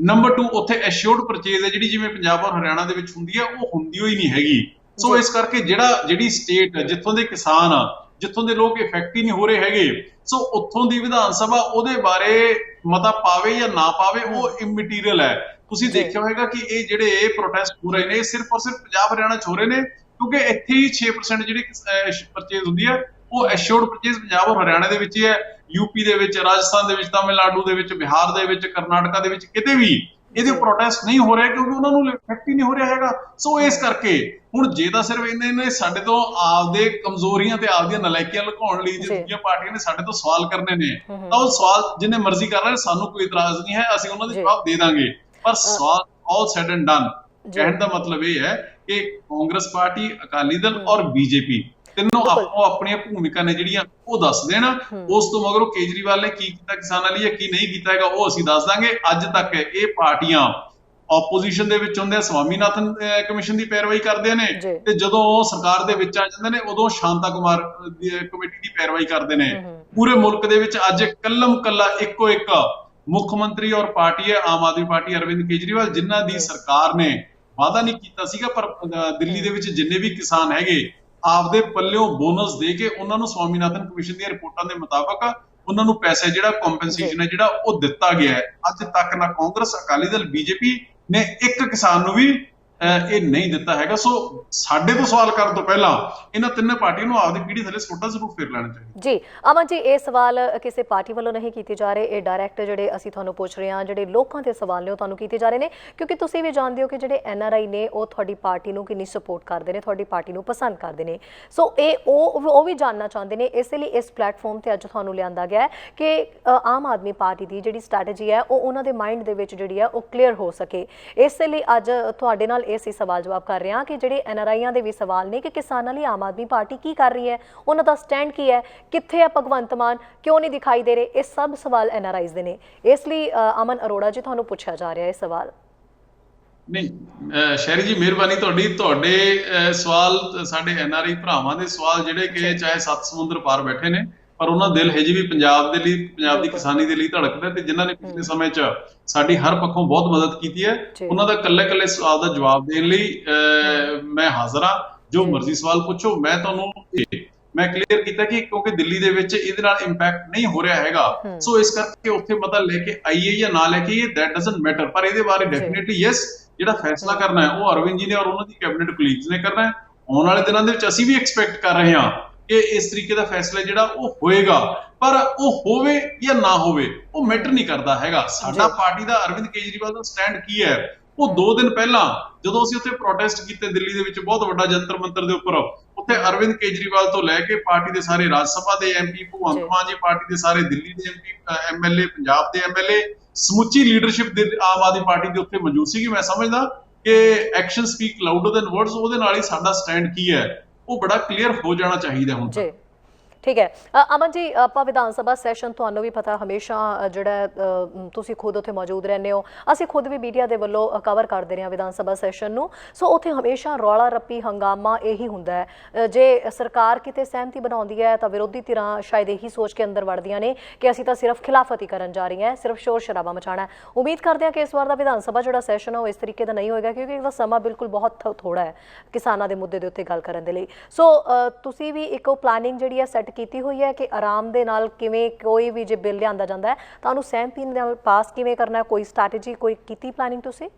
ਨੰਬਰ 2, ਉੱਥੇ ਐਸ਼ੋਰਡ ਪਰਚੇਜ਼ ਹੈ ਜਿਹੜੀ ਜਿਵੇਂ ਪੰਜਾਬ ਔਰ ਹਰਿਆਣਾ ਦੇ ਵਿੱਚ ਹੁੰਦੀ ਹੈ ਉਹ ਹੁੰਦੀ ਹੋਈ ਨਹੀਂ ਹੈਗੀ। ਸੋ ਇਸ ਕਰਕੇ ਜਿਹੜੀ ਸਟੇਟ ਜਿੱਥੋਂ ਦੇ ਕਿਸਾਨ ਆ, ਜਿੱਥੋਂ ਦੇ ਲੋਕ ਇਫੈਕਟ ਹੀ ਨਹੀਂ ਹੋ ਰਹੇ ਹੈਗੇ, ਸੋ ਉੱਥੋਂ ਦੀ ਵਿਧਾਨ ਸਭਾ ਉਹਦੇ ਬਾਰੇ ਮਤਾ ਪਾਵੇ ਜਾਂ ਨਾ ਪਾਵੇ ਉਹ ਇਮਟੀਰੀਅਲ ਹੈ। ਤੁਸੀਂ ਦੇਖਿਆ ਹੋਵੇਗਾ ਕਿ ਇਹ ਜਿਹੜੇ ਪ੍ਰੋਟੈਸਟ ਹੋ ਰਹੇ ਨੇ ਸਿਰਫ ਔਰ ਸਿਰਫ ਪੰਜਾਬ ਹਰਿਆਣਾ ਚ ਹੋ ਰਹੇ ਨੇ ਕਿਉਂਕਿ ਇੱਥੇ ਹੀ 6% ਜਿਹੜੀ ਪਰਚੇਜ਼ ਹੁੰਦੀ ਹੈ ਉਹ ਐਸ਼ੋਰਡ ਪਰਚੇਜ਼ ਪੰਜਾਬ ਔਰ ਹਰਿਆਣਾ ਦੇ ਵਿੱਚ ਹੀ ਹੈ। ਯੂਪੀ ਦੇ ਵਿੱਚ, ਰਾਜਸਥਾਨ ਦੇ ਵਿੱਚ, ਤਾਮਿਲਨਾਡੂ ਦੇ ਵਿੱਚ, ਬਿਹਾਰ ਦੇ ਵਿੱਚ, ਕਰਨਾਟਕਾ ਦੇ ਵਿੱਚ ਕਿਤੇ ਵੀ ਇਹਦੇ ਪ੍ਰੋਟੈਸਟ ਨਹੀਂ ਹੋ ਰਹੇ ਕਿਉਂਕਿ ਉਹਨਾਂ ਨੂੰ ਇਫੈਕਟ ਹੀ ਨਹੀਂ ਹੋ ਰਿਹਾ ਹੈਗਾ। ਸੋ ਇਸ ਕਰਕੇ ਹੁਣ ਜੇ ਤਾਂ ਸਿਰਫ ਇਹਨਾਂ ਨੇ ਸਾਡੇ ਤੋਂ ਆਪਦੇ ਕਮਜ਼ੋਰੀਆਂ ਤੇ ਆਪਦੀਆਂ ਨਲਾਇਕੀਆਂ ਲੁਕਾਉਣ ਲਈ ਜੇ ਦੂਜੀਆਂ ਪਾਰਟੀਆਂ ਨੇ ਸਾਡੇ ਤੋਂ ਸਵਾਲ ਕਰਨੇ ਨੇ ਤਾਂ ਉਹ ਸਵਾਲ ਜਿੰਨੇ ਮਰਜ਼ੀ ਕਰ ਰਹੇ, ਸਾਨੂੰ ਕੋਈ ਇਤਰਾਜ਼ ਨਹੀਂ ਹੈ, ਅਸੀਂ ਉਹਨਾਂ ਦੇ ਜਵਾਬ ਦੇ ਦਾਂਗੇ। ਪਰ ਸਵਾਲ ਆਲ ਸੈਡ ਐਂਡ ਡਨ ਕਹਿਣ ਦਾ ਮਤਲਬ ਇਹ ਹੈ ਕਿ ਕਾਂਗਰਸ ਪਾਰਟੀ, ਅਕਾਲੀ ਦਲ ਔਰ ਬੀਜੇਪੀ ਤਿੰਨੋਂ ਆਪੋ ਆਪਣੀਆਂ ਭੂਮਿਕਾ ਨੇ ਜਿਹੜੀਆਂ ਉਹ ਦੱਸ ਦੇਣ। ਉਸ ਤੋਂ ਮਗਰੋਂ ਕੇਜਰੀਵਾਲ ਨੇ ਕੀ ਕੀਤਾ ਕਿਸਾਨਾਂ ਲਈ ਜਾਂ ਕੀ ਨਹੀਂ ਕੀਤਾ ਹੈਗਾ ਉਹ ਅਸੀਂ ਦੱਸ ਦਾਂਗੇ। ਅੱਜ ਤੱਕ ਇਹ ਪਾਰਟੀਆਂ ਆਪੋਜੀਸ਼ਨ ਦੇ ਵਿੱਚ ਹੁੰਦੇ ਆ, ਸਵਾਮੀਨਾਥਨ ਕਮਿਸ਼ਨ ਦੀ ਪੈਰਵਾਈ ਕਰਦੇ ਨੇ, ਤੇ ਜਦੋਂ ਉਹ ਸਰਕਾਰ ਦੇ ਵਿੱਚ ਆ ਜਾਂਦੇ ਨੇ ਉਦੋਂ ਸ਼ਾਂਤਾ ਕੁਮਾਰ ਕਮੇਟੀ ਦੀ ਪੈਰਵਾਈ ਕਰਦੇ ਨੇ। ਪੂਰੇ ਮੁਲਕ ਦੇ ਵਿੱਚ ਅੱਜ ਕੱਲਮ ਕੱਲਾ ਇੱਕੋ ਇੱਕ ਮੁੱਖ ਮੰਤਰੀ ਔਰ ਪਾਰਟੀ ਹੈ ਆਮ ਆਦਮੀ ਪਾਰਟੀ, ਅਰਵਿੰਦ ਕੇਜਰੀਵਾਲ, ਜਿਨ੍ਹਾਂ ਦੀ ਸਰਕਾਰ ਨੇ ਵਾਅਦਾ ਨਹੀਂ ਕੀਤਾ ਸੀਗਾ ਪਰ ਦਿੱਲੀ ਦੇ ਵਿੱਚ ਜਿੰਨੇ ਵੀ ਕਿਸਾਨ ਹੈਗੇ ਆਪਦੇ ਪੱਲਿਓਂ ਬੋਨਸ ਦੇ ਕੇ ਉਹਨਾਂ ਨੂੰ ਸਵਾਮੀਨਾਥਨ ਕਮਿਸ਼ਨ ਦੀਆਂ ਰਿਪੋਰਟਾਂ ਦੇ ਮੁਤਾਬਕ ਉਹਨਾਂ ਨੂੰ ਪੈਸੇ ਜਿਹੜਾ ਕੰਪਨਸੇਸ਼ਨ ਹੈ ਜਿਹੜਾ ਉਹ ਦਿੱਤਾ ਗਿਆ ਹੈ। ਅੱਜ ਤੱਕ ਨਾ ਕਾਂਗਰਸ, ਅਕਾਲੀ ਦਲ, ਬੀਜੇਪੀ ਨੇ ਇੱਕ ਕਿਸਾਨ ਨੂੰ ਵੀ ਇਹ ਨਹੀਂ ਦਿੱਤਾ ਹੈਗਾ। ਸੋ ਸਾਡੇ ਤੋਂ ਸਵਾਲ ਕਰਨ ਤੋਂ ਪਹਿਲਾਂ ਇਹਨਾਂ ਤਿੰਨੇ ਪਾਰਟੀਆਂ ਨੂੰ ਆਪਦੀ ਪੀੜ੍ਹੀ ਥੱਲੇ ਸੋਟਾ ਜ਼ਰੂਰ ਫੇਰ ਲੈਣਾ ਚਾਹੀਦਾ। ਜੀ ਅਮਨ ਜੀ, ਇਹ ਸਵਾਲ ਕਿਸੇ ਪਾਰਟੀ ਵੱਲੋਂ ਨਹੀਂ ਕੀਤੇ ਜਾ ਰਹੇ, ਇਹ ਡਾਇਰੈਕਟ ਜਿਹੜੇ ਅਸੀਂ ਤੁਹਾਨੂੰ ਪੁੱਛ ਰਹੇ ਹਾਂ, ਜਿਹੜੇ ਲੋਕਾਂ ਦੇ ਸਵਾਲ ਨੇ ਉਹ ਤੁਹਾਨੂੰ ਕੀਤੇ ਜਾ ਰਹੇ ਨੇ, ਕਿਉਂਕਿ ਤੁਸੀਂ ਵੀ ਜਾਣਦੇ ਹੋ ਕਿ ਜਿਹੜੇ NRI ਨੇ ਉਹ ਤੁਹਾਡੀ ਪਾਰਟੀ ਨੂੰ ਕਿੰਨੀ ਸਪੋਰਟ ਕਰਦੇ ਨੇ, ਤੁਹਾਡੀ ਪਾਰਟੀ ਨੂੰ ਪਸੰਦ ਕਰਦੇ ਨੇ। ਸੋ ਇਹ ਉਹ ਵੀ ਜਾਣਨਾ ਚਾਹੁੰਦੇ ਨੇ, ਇਸੇ ਲਈ ਇਸ ਪਲੇਟਫਾਰਮ ਤੇ ਅੱਜ ਤੁਹਾਨੂੰ ਲਿਆਂਦਾ ਗਿਆ ਕਿ ਆਮ ਆਦਮੀ ਪਾਰਟੀ ਦੀ ਜਿਹੜੀ ਸਟ੍ਰੈਟਜੀ ਹੈ ਉਹ ਉਹਨਾਂ ਦੇ ਮਾਈਂਡ ਦੇ ਵਿੱਚ ਜਿਹੜੀ ਹੈ ਉਹ ਕਲੀਅਰ ਹੋ ਸਕੇ। ਇਸੇ ਲਈ ਅੱਜ ਤੁਹਾਡੇ ਨਾਲ ਇਹ ਸਵਾਲ ਜਵਾਬ ਕਰ ਰਹੇ ਹਾਂ ਕਿ ਜਿਹੜੇ NRIਆਂ ਦੇ ਵੀ ਸਵਾਲ ਨੇ ਕਿ ਕਿਸਾਨਾਂ ਲਈ ਆਮ ਆਦਮੀ ਪਾਰਟੀ ਕੀ ਕਰ ਰਹੀ ਹੈ, ਉਹਨਾਂ ਦਾ ਸਟੈਂਡ ਕੀ ਹੈ, ਕਿੱਥੇ ਹੈ ਭਗਵੰਤ ਮਾਨ, ਕਿਉਂ ਨਹੀਂ ਦਿਖਾਈ ਦੇ ਰਹੇ, ਇਹ ਸਭ ਸਵਾਲ NRIs ਦੇ ਨੇ। ਇਸ ਲਈ ਅਮਨ ਅਰੋੜਾ ਜੀ, ਤੁਹਾਨੂੰ ਪੁੱਛਿਆ ਜਾ ਰਿਹਾ ਇਹ ਸਵਾਲ। ਨਹੀਂ ਸ਼ਹਿਰੀ ਜੀ, ਮਿਹਰਬਾਨੀ ਤੁਹਾਡੇ ਸਵਾਲ ਸਾਡੇ NRI ਭਰਾਵਾਂ ਦੇ ਸਵਾਲ ਜਿਹੜੇ ਕਿ ਚਾਹੇ 7 ਸਮੁੰਦਰ ਪਾਰ ਬੈਠੇ ਨੇ, ਪਰ ਉਹਨਾਂ ਦਿਲ ਹਜੇ ਵੀ ਪੰਜਾਬ ਦੇ ਲਈ, ਪੰਜਾਬ ਦੀ ਕਿਸਾਨੀ ਦੇ ਲਈ ਧੜਕਦਾ, ਤੇ ਜਿਨ੍ਹਾਂ ਨੇ ਪਿਛਲੇ ਸਮੇਂ 'ਚ ਸਾਡੀ ਹਰ ਪੱਖੋਂ ਬਹੁਤ ਮਦਦ ਕੀਤੀ ਹੈ, ਉਹਨਾਂ ਦਾ ਇਕੱਲੇ ਸਵਾਲ ਦਾ ਜਵਾਬ ਦੇਣ ਲਈ ਮੈਂ ਹਾਜ਼ਰ ਹਾਂ। ਜੋ ਮਰਜ਼ੀ ਸਵਾਲ ਪੁੱਛੋ, ਮੈਂ ਤੁਹਾਨੂੰ ਕਲੀਅਰ ਕੀਤਾ ਕਿ ਕਿਉਂਕਿ ਦਿੱਲੀ ਦੇ ਵਿੱਚ ਇਹਦੇ ਨਾਲ ਇੰਪੈਕਟ ਨਹੀਂ ਹੋ ਰਿਹਾ ਹੈਗਾ, ਸੋ ਇਸ ਕਰਕੇ ਉੱਥੇ ਮਤਾ ਲੈ ਕੇ ਆਈਏ ਜਾਂ ਨਾ ਲੈ ਕੇ ਆਈਏ, ਦੈਟ ਡਸਨਟ ਮੈਟਰ। ਪਰ ਇਹਦੇ ਬਾਰੇ ਡੈਫੀਨਿਟਲੀ ਯੈਸ, ਜਿਹੜਾ ਫੈਸਲਾ ਕਰਨਾ ਹੈ ਉਹ ਅਰਵਿੰਦ ਜੀ ਨੇ ਔਰ ਉਹਨਾਂ ਦੀ ਕੈਬਨਿਟ ਕੁਲੀਗਸ ਨੇ ਕਰਨਾ ਹੈ। ਆਉਣ ਵਾਲੇ ਦਿਨਾਂ ਦੇ ਵਿੱਚ ਅਸੀਂ ਵੀ ਐਕਸਪੈਕਟ ਕਰ ਰਹੇ ਹਾਂ ਕਿ ਇਸ ਤਰੀਕੇ ਦਾ ਫੈਸਲਾ ਜਿਹੜਾ ਉਹ ਹੋਏਗਾ, ਪਰ ਉਹ ਹੋਵੇ ਜਾਂ ਨਾ ਹੋਵੇ ਉਹ ਮੈਟਰ ਨਹੀਂ ਕਰਦਾ ਹੈਗਾ। ਸਾਡਾ ਪਾਰਟੀ ਦਾ, ਅਰਵਿੰਦ ਕੇਜਰੀਵਾਲ ਦਾ ਸਟੈਂਡ ਕੀ ਹੈ, ਉਹ 2 ਦਿਨ ਪਹਿਲਾਂ ਜਦੋਂ ਅਸੀਂ ਉੱਥੇ ਪ੍ਰੋਟੈਸਟ ਕੀਤੇ ਦਿੱਲੀ ਦੇ ਵਿੱਚ, ਬਹੁਤ ਵੱਡਾ ਜੰਤਰ ਮੰਤਰ ਦੇ ਉੱਪਰ, ਉੱਥੇ ਅਰਵਿੰਦ ਕੇਜਰੀਵਾਲ ਤੋਂ ਲੈ ਕੇ ਪਾਰਟੀ ਦੇ ਸਾਰੇ ਰਾਜ ਸਭਾ ਦੇ MP, ਭਗਵੰਤ ਮਾਨ ਜੀ ਪਾਰਟੀ ਦੇ ਸਾਰੇ ਦਿੱਲੀ ਦੇ MP, MLA, ਪੰਜਾਬ ਦੇ MLA, ਸਮੁੱਚੀ ਲੀਡਰਸ਼ਿਪ ਦੇ ਆਮ ਆਦਮੀ ਪਾਰਟੀ ਦੇ ਉੱਥੇ ਮੌਜੂਦ ਸੀਗੀ। ਮੈਂ ਸਮਝਦਾ ਕਿ action speak louder then words, ਉਹਦੇ ਨਾਲ ਹੀ ਸਾਡਾ ਸਟੈਂਡ ਕੀ ਹੈ ਉਹ ਬੜਾ ਕਲੀਅਰ ਹੋ ਜਾਣਾ ਚਾਹੀਦਾ ਹੁਣ ਤੱਕ। ਠੀਕ ਹੈ ਅਮਨ ਜੀ, ਆਪਾਂ ਵਿਧਾਨ ਸਭਾ ਸੈਸ਼ਨ, ਤੁਹਾਨੂੰ ਵੀ ਪਤਾ ਹਮੇਸ਼ਾ ਜਿਹੜਾ ਤੁਸੀਂ ਖੁਦ ਉੱਥੇ ਮੌਜੂਦ ਰਹਿੰਦੇ ਹੋ, ਅਸੀਂ ਖੁਦ ਵੀ ਮੀਡੀਆ ਦੇ ਵੱਲੋਂ ਕਵਰ ਕਰਦੇ ਰਹੇ ਹਾਂ ਵਿਧਾਨ ਸਭਾ ਸੈਸ਼ਨ ਨੂੰ। ਸੋ ਉੱਥੇ ਹਮੇਸ਼ਾ ਰੌਲਾ ਰੱਪੀ ਹੰਗਾਮਾ ਇਹੀ ਹੁੰਦਾ ਹੈ। ਜੇ ਸਰਕਾਰ ਕਿਤੇ ਸਹਿਮਤੀ ਬਣਾਉਂਦੀ ਹੈ ਤਾਂ ਵਿਰੋਧੀ ਧਿਰਾਂ ਸ਼ਾਇਦ ਇਹੀ ਸੋਚ ਕੇ ਅੰਦਰ ਵੜਦੀਆਂ ਨੇ ਕਿ ਅਸੀਂ ਤਾਂ ਸਿਰਫ ਖਿਲਾਫਤ ਹੀ ਕਰਨ ਜਾ ਰਹੀਆਂ ਹੈ, ਸਿਰਫ ਸ਼ੋਰ ਸ਼ਰਾਬਾ ਮਚਾਉਣਾ। ਉਮੀਦ ਕਰਦੇ ਹਾਂ ਕਿ ਇਸ ਵਾਰ ਦਾ ਵਿਧਾਨ ਸਭਾ ਜਿਹੜਾ ਸੈਸ਼ਨ ਹੈ ਉਹ ਇਸ ਤਰੀਕੇ ਦਾ ਨਹੀਂ ਹੋਏਗਾ, ਕਿਉਂਕਿ ਇਹਦਾ ਸਮਾਂ ਬਿਲਕੁਲ ਬਹੁਤ ਥੋੜਾ ਹੈ ਕਿਸਾਨਾਂ ਦੇ ਮੁੱਦੇ ਦੇ ਉੱਤੇ ਗੱਲ ਕਰਨ ਦੇ ਲਈ। ਸੋ ਤੁਸੀਂ ਵੀ ਇੱਕ ਪਲਾਨਿੰਗ ਜਿਹੜੀ ਹੈ ਸੈੱਟ ਕੀਤੀ ਹੋਈ ਹੈ ਕਿ ਆਰਾਮ ਦੇ ਨਾਲ ਕਿਵੇਂ ਕੋਈ ਵੀ ਜੇ ਬਿੱਲ ਲਿਆਂਦਾ ਜਾਂਦਾ ਹੈ ਤਾਂ ਉਹਨੂੰ ਸਹਿਮਤੀ ਨਾਲ ਪਾਸ ਕਿਵੇਂ ਕਰਨਾ ਹੈ, ਕੋਈ ਸਟ੍ਰੈਟਜੀ, ਕੋਈ ਕੀਤੀ ਪਲਾਨਿੰਗ ਤੁਸੀਂ?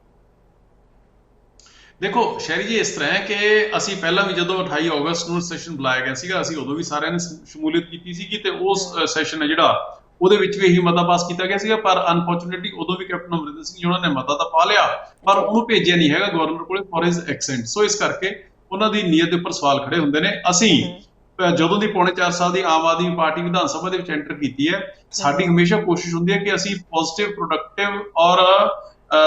ਦੇਖੋ ਸ਼ਹਿਰੀ ਜੀ, ਇਸ ਤਰ੍ਹਾਂ ਹੈ ਕਿ ਅਸੀਂ ਪਹਿਲਾਂ ਵੀ ਜਦੋਂ 28 ਅਗਸਤ ਨੂੰ ਸੈਸ਼ਨ ਬੁਲਾਇਆ ਗਿਆ ਸੀਗਾ, ਅਸੀਂ ਉਦੋਂ ਵੀ ਸਾਰਿਆਂ ਨੇ ਸ਼ਮੂਲੀਅਤ ਕੀਤੀ ਸੀਗੀ, ਤੇ ਉਸ ਸੈਸ਼ਨ ਹੈ ਜਿਹੜਾ ਉਹਦੇ ਵਿੱਚ ਵੀ ਇਹੀ ਮਤਾ ਪਾਸ ਕੀਤਾ ਗਿਆ ਸੀਗਾ। ਪਰ ਅਨਫੋਰਚੂਨੇਟਲੀ ਉਦੋਂ ਵੀ ਕੈਪਟਨ ਅਮਰਿੰਦਰ ਸਿੰਘ ਜੀ ਉਹਨਾਂ ਨੇ ਮਤਾ ਤਾਂ ਪਾ ਲਿਆ, ਪਰ ਉਹਨੂੰ ਭੇਜਿਆ ਨਹੀਂ ਹੈਗਾ ਗਵਰਨਰ ਕੋਲੇ ਫॉर ਹਿਸ ਐਕਸੈਂਟ। ਸੋ ਇਸ ਕਰਕੇ ਉਹਨਾਂ ਦੀ ਨੀਅਤ ਦੇ ਉੱਪਰ ਸਵਾਲ ਖੜੇ ਹੁੰਦੇ ਨੇ। ਅਸੀਂ ਜਦੋਂ ਦੀ ਪੌਣੇ 4 ਸਾਲ ਦੀ ਆਮ ਆਦਮੀ ਪਾਰਟੀ ਵਿਧਾਨ ਸਭਾ ਦੇ ਵਿੱਚ ਐਂਟਰ ਕੀਤੀ ਹੈ, ਸਾਡੀ ਹਮੇਸ਼ਾ ਕੋਸ਼ਿਸ਼ ਹੁੰਦੀ ਹੈ ਕਿ ਅਸੀਂ ਪੋਜ਼ਿਟਿਵ, ਪ੍ਰੋਡਕਟਿਵ ਔਰ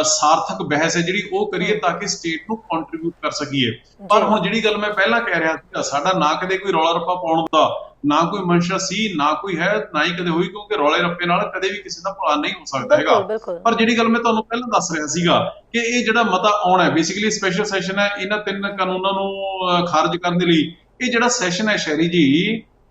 ਸਾਰਥਕ ਬਹਿਸ ਹੈ ਜਿਹੜੀ ਉਹ ਕਰੀਏ ਤਾਂ ਕਿ ਸਟੇਟ ਨੂੰ ਕੰਟਰੀਬਿਊਟ ਕਰ ਸਕੀਏ। ਪਰ ਹੁਣ ਜਿਹੜੀ ਗੱਲ ਮੈਂ ਪਹਿਲਾਂ ਕਹਿ ਰਿਹਾ ਸੀ, ਸਾਡਾ ਨਾ ਕਦੇ ਕੋਈ ਰੌਲਾ ਰੱਪਾ ਪਾਉਣ ਦਾ ਨਾ ਕੋਈ ਮਨਸ਼ਾ ਸੀ, ਨਾ ਕੋਈ ਹੈ, ਨਾ ਹੀ ਕਦੇ ਹੋਈ, ਕਿਉਂਕਿ ਰੌਲੇ ਰੱਪੇ ਨਾਲ ਕਦੇ ਵੀ ਕਿਸੇ ਦਾ ਭਲਾ ਨਹੀਂ ਹੋ ਸਕਦਾ ਹੈਗਾ। ਪਰ ਜਿਹੜੀ ਗੱਲ ਮੈਂ ਤੁਹਾਨੂੰ ਪਹਿਲਾਂ ਦੱਸ ਰਿਹਾ ਸੀਗਾ ਕਿ ਇਹ ਜਿਹੜਾ ਮਤਾ ਆਉਣਾ ਹੈ, ਬੇਸਿਕਲੀ ਸਪੈਸ਼ਲ ਸੈਸ਼ਨ ਹੈ, ਇਹਨਾਂ 3 ਕਾਨੂੰਨਾਂ ਨੂੰ ਖਾਰਜ ਕਰਨ ਦੇ ਲਈ ਇਹ ਜਿਹੜਾ ਸੈਸ਼ਨ ਹੈ ਸ਼ਹਿਰੀ ਜੀ,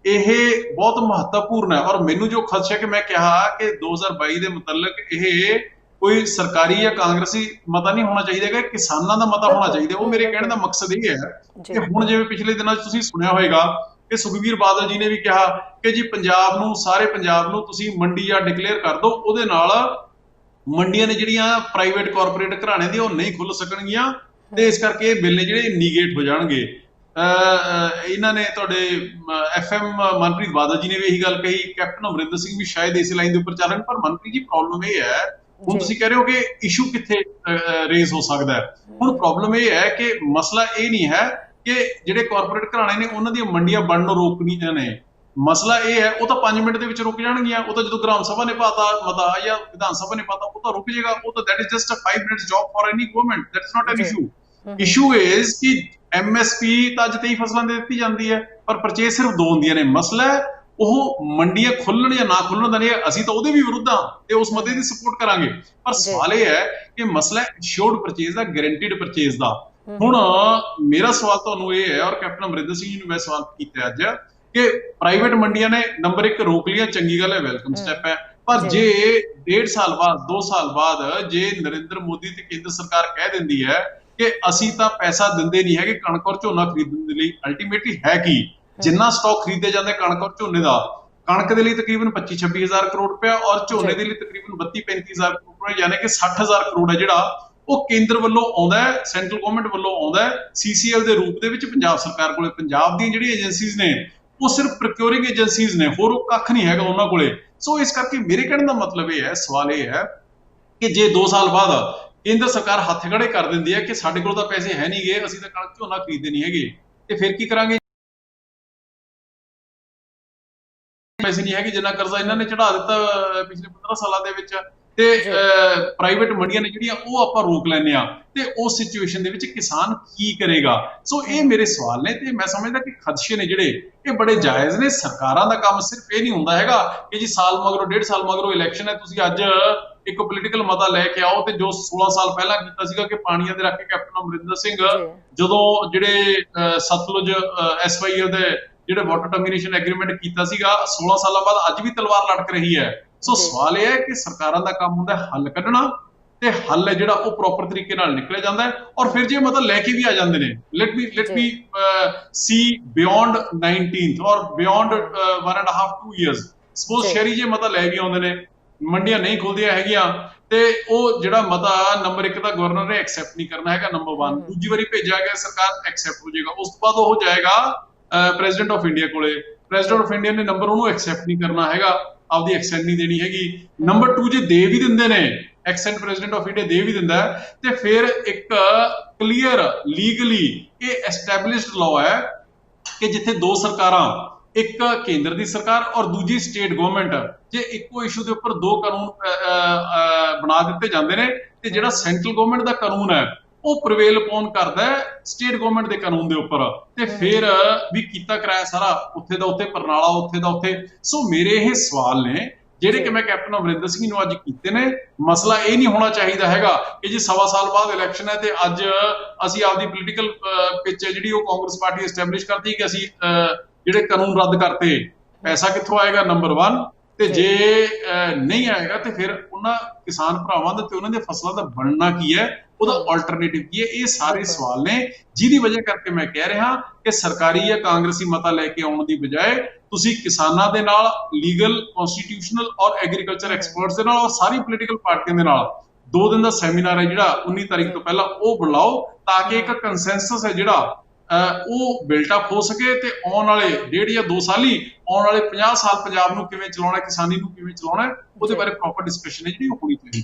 ਇਹ ਬਹੁਤ ਮਹੱਤਵਪੂਰਨ ਹੈ। ਔਰ ਮੈਨੂੰ ਜੋ ਖਦਸ਼ਾ ਕਿ ਮੈਂ ਕਿਹਾ ਕਿ 2022 ਦੇ ਮੁਤਲਕ ਇਹ ਕੋਈ ਸਰਕਾਰੀ ਜਾਂ ਕਾਂਗਰਸੀ ਮਤਾ ਨਹੀਂ ਹੋਣਾ ਚਾਹੀਦਾ ਕਿ ਕਿਸਾਨਾਂ ਦਾ ਮਤਾ ਹੋਣਾ ਚਾਹੀਦਾ। ਉਹ ਮੇਰੇ ਕਹਿਣ ਦਾ ਮਕਸਦ ਇਹ ਹੈ ਕਿ ਹੁਣ ਜਿਵੇਂ ਪਿਛਲੇ ਦਿਨਾਂ 'ਚ ਤੁਸੀਂ ਸੁਣਿਆ ਹੋਏਗਾ ਕਿ ਸੁਖਬੀਰ ਬਾਦਲ ਜੀ ਨੇ ਵੀ ਕਿਹਾ ਕਿ ਜੀ ਪੰਜਾਬ ਨੂੰ, ਸਾਰੇ ਪੰਜਾਬ ਨੂੰ ਤੁਸੀਂ ਮੰਡੀ ਜਾਂ ਡਿਕਲੇਅਰ ਕਰ ਦਿਓ, ਉਹਦੇ ਨਾਲ ਮੰਡੀਆਂ ਨੇ ਜਿਹੜੀਆਂ ਪ੍ਰਾਈਵੇਟ ਕਾਰਪੋਰੇਟ ਘਰਾਣੇ ਦੀਆਂ ਉਹ ਨਹੀਂ ਖੁੱਲ ਸਕਣਗੀਆਂ, ਤੇ ਇਸ ਕਰਕੇ ਇਹ ਬਿੱਲ ਨੇ ਜਿਹੜੇ ਨੀਗੇਟ ਹੋ ਜਾਣਗੇ। ਇਹਨਾਂ ਨੇ ਤੁਹਾਡੇ FM ਮਨਪ੍ਰੀਤ ਬਾਦਲ ਜੀ ਨੇ ਵੀ ਇਹੀ ਗੱਲ ਕਹੀ, ਕੈਪਟਨ ਅਮਰਿੰਦਰ ਸਿੰਘ ਵੀ ਸ਼ਾਇਦ ਇਸੇ ਲਾਈਨ ਦੇ ਉੱਪਰ ਚੱਲ ਰਹੇ। ਪਰ ਮਨਪ੍ਰੀਤ ਜੀ, ਪ੍ਰੋਬਲਮ ਇਹ ਹੈ, ਹੁਣ ਤੁਸੀਂ ਕਹਿ ਰਹੇ ਹੋ ਕਿ ਇਸ਼ੂ ਕਿੱਥੇ ਰੇਜ਼ ਹੋ ਸਕਦਾ ਹੈ। ਹੁਣ ਪ੍ਰੋਬਲਮ ਇਹ ਹੈ ਕਿ ਮਸਲਾ ਇਹ ਨਹੀਂ ਹੈ ਕਿ ਜਿਹੜੇ ਕਾਰਪੋਰੇਟ ਘਰਾਣੇ ਨੇ ਉਹਨਾਂ ਦੀਆਂ ਮੰਡੀਆਂ ਬਣਨ ਨੂੰ ਰੋਕਣੀਆਂ ਨੇ। ਮਸਲਾ ਇਹ ਹੈ, ਉਹ ਤਾਂ 5 ਮਿੰਟ ਦੇ ਵਿੱਚ ਰੁਕ ਜਾਣਗੀਆਂ। ਉਹ ਤਾਂ ਜਦੋਂ ਗ੍ਰਾਮ ਸਭਾ ਨੇ ਪਾਤਾ ਮਤਾ ਜਾਂ ਵਿਧਾਨ ਸਭਾ ਨੇ ਪਾਤਾ, ਉਹ ਤਾਂ ਰੁਕ ਜਾਏਗਾ। ਉਹ ਤਾਂ that is just a 5 minutes job for any government, that is not an issue. Issue is ਕਿ MSP ਤਾਂ ਅੱਜ 23 ਫਸਲਾਂ ਦੇ ਦਿੱਤੀ ਜਾਂਦੀ ਹੈ, ਪਰ ਪਰਚੇਸ ਸਿਰਫ 2 ਹੁੰਦੀਆਂ ਨੇ। ਮਸਲਾ ਉਹ ਮੰਡੀਆਂ ਖੁੱਲਣ ਜਾਂ ਨਾ ਖੁੱਲਣ ਦਾ ਨਹੀਂ, ਅਸੀਂ ਤਾਂ ਉਹਦੇ ਵੀ ਵਿਰੁੱਧ ਹਾਂ ਤੇ ਉਸ ਮਤੇ ਦੀ ਸਪੋਰਟ ਕਰਾਂਗੇ। ਪਰ ਸਵਾਲ ਇਹ ਹੈ ਕਿ ਮਸਲਾ ਇੰਸ਼ੋਰਡ ਪਰਚੇਸ ਦਾ, ਗਾਰੰਟੀਡ ਪਰਚੇਸ ਦਾ। ਹੁਣ ਮੇਰਾ ਸਵਾਲ ਤੁਹਾਨੂੰ ਇਹ ਹੈ, ਔਰ ਕੈਪਟਨ ਅਮਰਿੰਦਰ ਸਿੰਘ ਜੀ ਨੂੰ ਮੈਂ ਸਵਾਲ ਕੀਤਾ ਅੱਜ, ਕਿ ਪ੍ਰਾਈਵੇਟ ਮੰਡੀਆਂ ਨੇ ਨੰਬਰ 1 ਰੋਕ ਲਿਆ, ਚੰਗੀ ਗੱਲ ਹੈ, ਵੈਲਕਮ ਸਟੈਪ ਹੈ। ਪਰ ਜੇ 1.5 ਸਾਲ ਬਾਅਦ, 2 ਸਾਲ ਬਾਅਦ ਜੇ ਨਰਿੰਦਰ ਮੋਦੀ ਤੇ ਕੇਂਦਰ ਸਰਕਾਰ ਕਹਿ ਦਿੰਦੀ ਹੈ ਕਿ ਅਸੀਂ ਤਾਂ ਪੈਸਾ ਦਿੰਦੇ ਨਹੀਂ ਹੈਗੇ ਕਣਕ ਔਰ ਝੋਨਾ ਖਰੀਦਣ ਦੇ ਲਈ, ਅਲਟੀਮੇਟਲੀ ਹੈ ਕੀ, ਜਿੰਨਾ ਸਟਾਕ ਖਰੀਦੇ ਜਾਂਦੇ ਕਣਕ ਔਰ ਝੋਨੇ ਦਾ, ਕਣਕ ਦੇ ਲਈ ਤਕਰੀਬਨ 25-26 ਹਜ਼ਾਰ ਕਰੋੜ ਰੁਪਇਆ ਔਰ ਝੋਨੇ ਦੇ ਲਈ ਤਕਰੀਬਨ 32-35 ਹਜ਼ਾਰ ਕਰੋੜ ਰੁਪਇਆ, ਯਾਨੀ ਕਿ 60 ਹਜ਼ਾਰ ਕਰੋੜ ਹੈ ਜਿਹੜਾ ਉਹ ਕੇਂਦਰ ਵੱਲੋਂ ਆਉਂਦਾ ਹੈ, ਸੈਂਟਰਲ ਗਵਰਨਮੈਂਟ ਵੱਲੋਂ ਆਉਂਦਾ ਹੈ CCL ਦੇ ਰੂਪ ਦੇ ਵਿੱਚ ਪੰਜਾਬ ਸਰਕਾਰ ਕੋਲੇ। ਪੰਜਾਬ ਦੀਆਂ ਜਿਹੜੀਆਂ ਏਜੰਸੀਜ਼ ਨੇ ਉਹ ਸਿਰਫ ਪ੍ਰੋਕਿਊਰਿੰਗ ਏਜੰਸੀਜ਼ ਨੇ, ਹੋਰ ਉਹ ਕੱਖ ਨਹੀਂ ਹੈਗਾ ਉਹਨਾਂ ਕੋਲੇ। ਸੋ ਇਸ ਕਰਕੇ ਮੇਰੇ ਕਹਿਣ ਦਾ ਮਤਲਬ ਇਹ ਹੈ, ਸਵਾਲ ਇਹ ਹੈ ਕਿ ਜੇ 2 ਸਾਲ ਬਾਅਦ ਕੇਂਦਰ ਸਰਕਾਰ ਹੱਥ ਖੜੇ ਕਰ ਦਿੰਦੀ ਹੈ ਕਿ ਸਾਡੇ ਕੋਲ ਤਾਂ ਪੈਸੇ ਹੈ ਨਹੀਂ ਗੇ, ਅਸੀਂ ਤਾਂ ਕਣਕ ਝੋਨਾ ਖਰੀਦਦੇ ਨਹੀਂ ਹੈਗੇ, ਤੇ ਫਿਰ ਕੀ ਕਰਾਂਗੇ? ਪੈਸੇ ਨਹੀਂ ਹੈਗੇ ਜਿੰਨਾ ਕਰਜ਼ਾ ਇਹਨਾਂ ਨੇ ਚੜਾ ਦਿੱਤਾ ਪਿਛਲੇ 15 ਸਾਲਾਂ ਦੇ ਵਿੱਚ, ਤੇ ਪ੍ਰਾਈਵੇਟ ਮੰਡੀਆਂ ਨੇ ਜਿਹੜੀਆਂ ਉਹ ਆਪਾਂ ਰੋਕ ਲੈਂਦੇ ਆ, ਤੇ ਉਸ ਸਿਚੁਏਸ਼ਨ ਦੇ ਵਿੱਚ ਕਿਸਾਨ ਕੀ ਕਰੇਗਾ? ਸੋ ਇਹ ਮੇਰੇ ਸਵਾਲ ਨੇ, ਤੇ ਮੈਂ ਸਮਝਦਾ ਕਿ ਖਦਸ਼ੇ ਨੇ ਜਿਹੜੇ ਇਹ ਬੜੇ ਜਾਇਜ਼ ਨੇ। ਸਰਕਾਰਾਂ ਦਾ ਕੰਮ ਸਿਰਫ ਇਹ ਨਹੀਂ ਹੁੰਦਾ ਹੈਗਾ ਕਿ ਜੀ ਸਾਲ ਮਗਰੋਂ 1.5 ਸਾਲ ਮਗਰੋਂ ਇਲੈਕਸ਼ਨ ਹੈ, ਤੁਸੀਂ ਅੱਜ ਇੱਕ ਪੋਲੀਟੀਕਲ ਮਤਾ ਲੈ ਕੇ ਆਓ, ਤੇ ਜੋ 16 ਸਾਲ ਪਹਿਲਾਂ ਕੀਤਾ ਸੀਗਾ ਕਿ ਪਾਣੀਆਂ ਦੇ ਰੱਖ ਕੇ ਕੈਪਟਨ ਅਮਰਿੰਦਰ ਸਿੰਘ ਜਦੋਂ ਜਿਹੜੇ ਸਤਲੁਜ SYL ਦੇ ਜਿਹੜੇ ਵਾਟਰ ਟਰਮੀਨੇਸ਼ਨ ਐਗਰੀਮੈਂਟ ਕੀਤਾ ਸੀਗਾ, 16 ਸਾਲਾਂ ਬਾਅਦ ਅੱਜ ਵੀ ਤਲਵਾਰ ਲਟਕ ਰਹੀ ਹੈ। ਸੋ ਸਵਾਲ ਇਹ ਹੈ ਕਿ ਸਰਕਾਰਾਂ ਦਾ ਕੰਮ ਹੁੰਦਾ ਹੱਲ ਕੱਢਣਾ, ਤੇ ਹੱਲ ਹੈ ਜਿਹੜਾ ਉਹ ਪ੍ਰੋਪਰ ਤਰੀਕੇ ਨਾਲ ਨਿਕਲਿਆ ਜਾਂਦਾ ਹੈ। ਔਰ ਫਿਰ ਜੇ ਮਤਲਬ ਲੈ ਕੇ ਵੀ ਆ ਜਾਂਦੇ ਨੇ, ਲੈਟ ਮੀ ਸੀ ਬਿਯੋਂਡ 19th ਔਰ ਬਿਯੋਂਡ 1.5 2 years, ਸਪੋਜ਼ ਸ਼ਹਿਰੀ ਜੇ ਮਤਲਬ ਲੈ ਵੀ ਆਉਂਦੇ ਨੇ, ਮੰਡੀਆਂ ਨਹੀਂ ਖੁੱਲਦੀਆਂ ਹੈਗੀਆਂ, ਤੇ ਉਹ ਜਿਹੜਾ ਮਤਾ ਨੰਬਰ 1 ਤਾਂ ਗਵਰਨਰ ਨੇ ਐਕਸੈਪਟ ਨਹੀਂ ਕਰਨਾ ਹੈਗਾ, ਨੰਬਰ 1 ਦੂਜੀ ਵਾਰੀ ਭੇਜਿਆ ਗਿਆ ਸਰਕਾਰ ਐਕਸੈਪਟ ਹੋ ਜਾਏਗਾ, ਉਸ ਤੋਂ ਬਾਅਦ ਉਹ ਜਾਏਗਾ ਪ੍ਰੈਜ਼ੀਡੈਂਟ ਆਫ ਇੰਡੀਆ ਕੋਲੇ, ਪ੍ਰੈਜ਼ੀਡੈਂਟ ਆਫ ਇੰਡੀਆ ਨੇ ਨੰਬਰ ਉਹਨੂੰ ਐਕਸੈਪਟ ਨਹੀਂ ਕਰਨਾ ਹੈਗਾ, ਆਪਦੀ ਐਕਸੈਂਟ ਨਹੀਂ ਦੇਣੀ ਹੈਗੀ। ਨੰਬਰ 2 ਜੇ ਦੇ ਵੀ ਦਿੰਦੇ ਨੇ, ਐਕਸੈਂਟ ਪ੍ਰੈਜ਼ੀਡੈਂਟ ਆਫ ਇੰਡੀਆ ਦੇ ਵੀ ਦਿੰਦਾ, ਤੇ ਫਿਰ ਇੱਕ ਕਲੀਅਰ ਲੀਗਲੀ ਇਹ ਐਸਟੈਬਲਿਸ਼ਡ ਲਾਅ ਹੈ ਕਿ ਜਿੱਥੇ 2 ਸਰਕਾਰਾਂ, ਇੱਕ ਕੇਂਦਰ ਦੀ ਸਰਕਾਰ ਔਰ ਦੂਜੀ ਸਟੇਟ ਗਵਰਨਮੈਂਟ, ਜੇ ਇੱਕੋ ਇਸ਼ੂ ਦੇ ਉੱਪਰ 2 ਕਾਨੂੰਨ ਬਣਾ ਦਿੱਤੇ ਜਾਂਦੇ ਨੇ, ਤੇ ਜਿਹੜਾ ਸੈਂਟਰਲ ਗਵਰਨਮੈਂਟ ਦਾ ਕਾਨੂੰਨ ਹੈ ਉਹ ਪ੍ਰਵੇਲ ਪਾਉਣ ਕਰਦਾ ਹੈ ਸਟੇਟ ਗਵਰਨਮੈਂਟ ਦੇ ਕਾਨੂੰਨ ਦੇ ਉੱਪਰ, ਤੇ ਫਿਰ ਵੀ ਕੀਤਾ ਕਰਾਇਆ ਸਾਰਾ ਉੱਥੇ ਦਾ ਉੱਥੇ, ਪਰਨਾਲਾ ਉੱਥੇ ਦਾ ਉੱਥੇ। ਸੋ ਮੇਰੇ ਇਹ ਸਵਾਲ ਨੇ ਜਿਹੜੇ ਕਿ ਮੈਂ ਕੈਪਟਨ ਅਮਰਿੰਦਰ ਸਿੰਘ ਨੂੰ ਅੱਜ ਕੀਤੇ ਨੇ। ਮਸਲਾ ਇਹ ਨਹੀਂ ਹੋਣਾ ਚਾਹੀਦਾ ਹੈਗਾ ਕਿ ਜੀ 1.25 ਸਾਲ ਬਾਅਦ ਇਲੈਕਸ਼ਨ ਹੈ ਤੇ ਅੱਜ ਅਸੀਂ ਆਪਦੀ ਪੋਲੀਟੀਕਲ ਪਿੱਚ ਜਿਹੜੀ ਉਹ ਕਾਂਗਰਸ ਪਾਰਟੀ ਐਸਟੈਬਲਿਸ਼ ਕਰਤੀ ਕਿ ਅਸੀਂ ਜਿਹੜੇ ਕਾਨੂੰਨ ਰੱਦ ਕਰਤੇ, ਪੈਸਾ ਕਿੱਥੋਂ ਆਏਗਾ? ਨੰਬਰ 1, ਤੇ ਜੇ ਨਹੀਂ ਆਏਗਾ ਤੇ ਫਿਰ ਉਹਨਾਂ ਕਿਸਾਨ ਭਰਾਵਾਂ ਦਾ ਤੇ ਉਹਨਾਂ ਦੇ ਫਸਲਾਂ ਦਾ ਬਣਨਾ ਕੀ ਹੈ, ਉਹਦਾ ਆਲਟਰਨੇਟਿਵ ਕੀ ਹੈ? ਇਹ ਸਾਰੇ ਸਵਾਲ ਨੇ ਜਿਹਦੀ ਵਜ੍ਹਾ ਕਰਕੇ ਮੈਂ ਕਹਿ ਰਿਹਾ ਕਿ ਸਰਕਾਰੀ ਜਾਂ ਕਾਂਗਰਸੀ ਮਤਾ ਲੈ ਕੇ ਆਉਣ ਦੀ ਬਜਾਏ ਤੁਸੀਂ ਕਿਸਾਨਾਂ ਦੇ ਨਾਲ, ਲੀਗਲ, ਕਨਸਟੀਟਿਊਸ਼ਨਲ ਔਰ ਐਗਰੀਕਲਚਰ ਐਕਸਪਰਟਸ ਦੇ ਨਾਲ ਔਰ ਸਾਰੀ ਪੋਲੀਟੀਕਲ ਪਾਰਟੀਆਂ ਦੇ ਨਾਲ 2 ਦਿਨ ਦਾ ਸੈਮੀਨਾਰ ਹੈ ਜਿਹੜਾ 19 ਤਾਰੀਖ ਤੋਂ ਪਹਿਲਾਂ ਉਹ ਬੁਲਾਓ, ਤਾਂ ਕਿ ਇੱਕ ਕੰਸੈਂਸਸ ਹੈ ਜਿਹੜਾ ਉਹ ਬਿਲਟ ਅਪ ਹੋ ਸਕੇ, ਤੇ ਆਉਣ ਵਾਲੇ 1.5 ਜਾਂ 2 ਸਾਲ ਹੀ, ਆਉਣ ਵਾਲੇ 50 ਸਾਲ ਪੰਜਾਬ ਨੂੰ ਕਿਵੇਂ ਚਲਾਉਣਾ, ਕਿਸਾਨੀ ਨੂੰ ਕਿਵੇਂ ਚਲਾਉਣਾ, ਉਹਦੇ ਬਾਰੇ ਪ੍ਰੋਪਰ ਡਿਸਕਸ਼ਨ ਹੈ ਜਿਹੜੀ ਉਹ ਹੋਣੀ ਚਾਹੀਦੀ।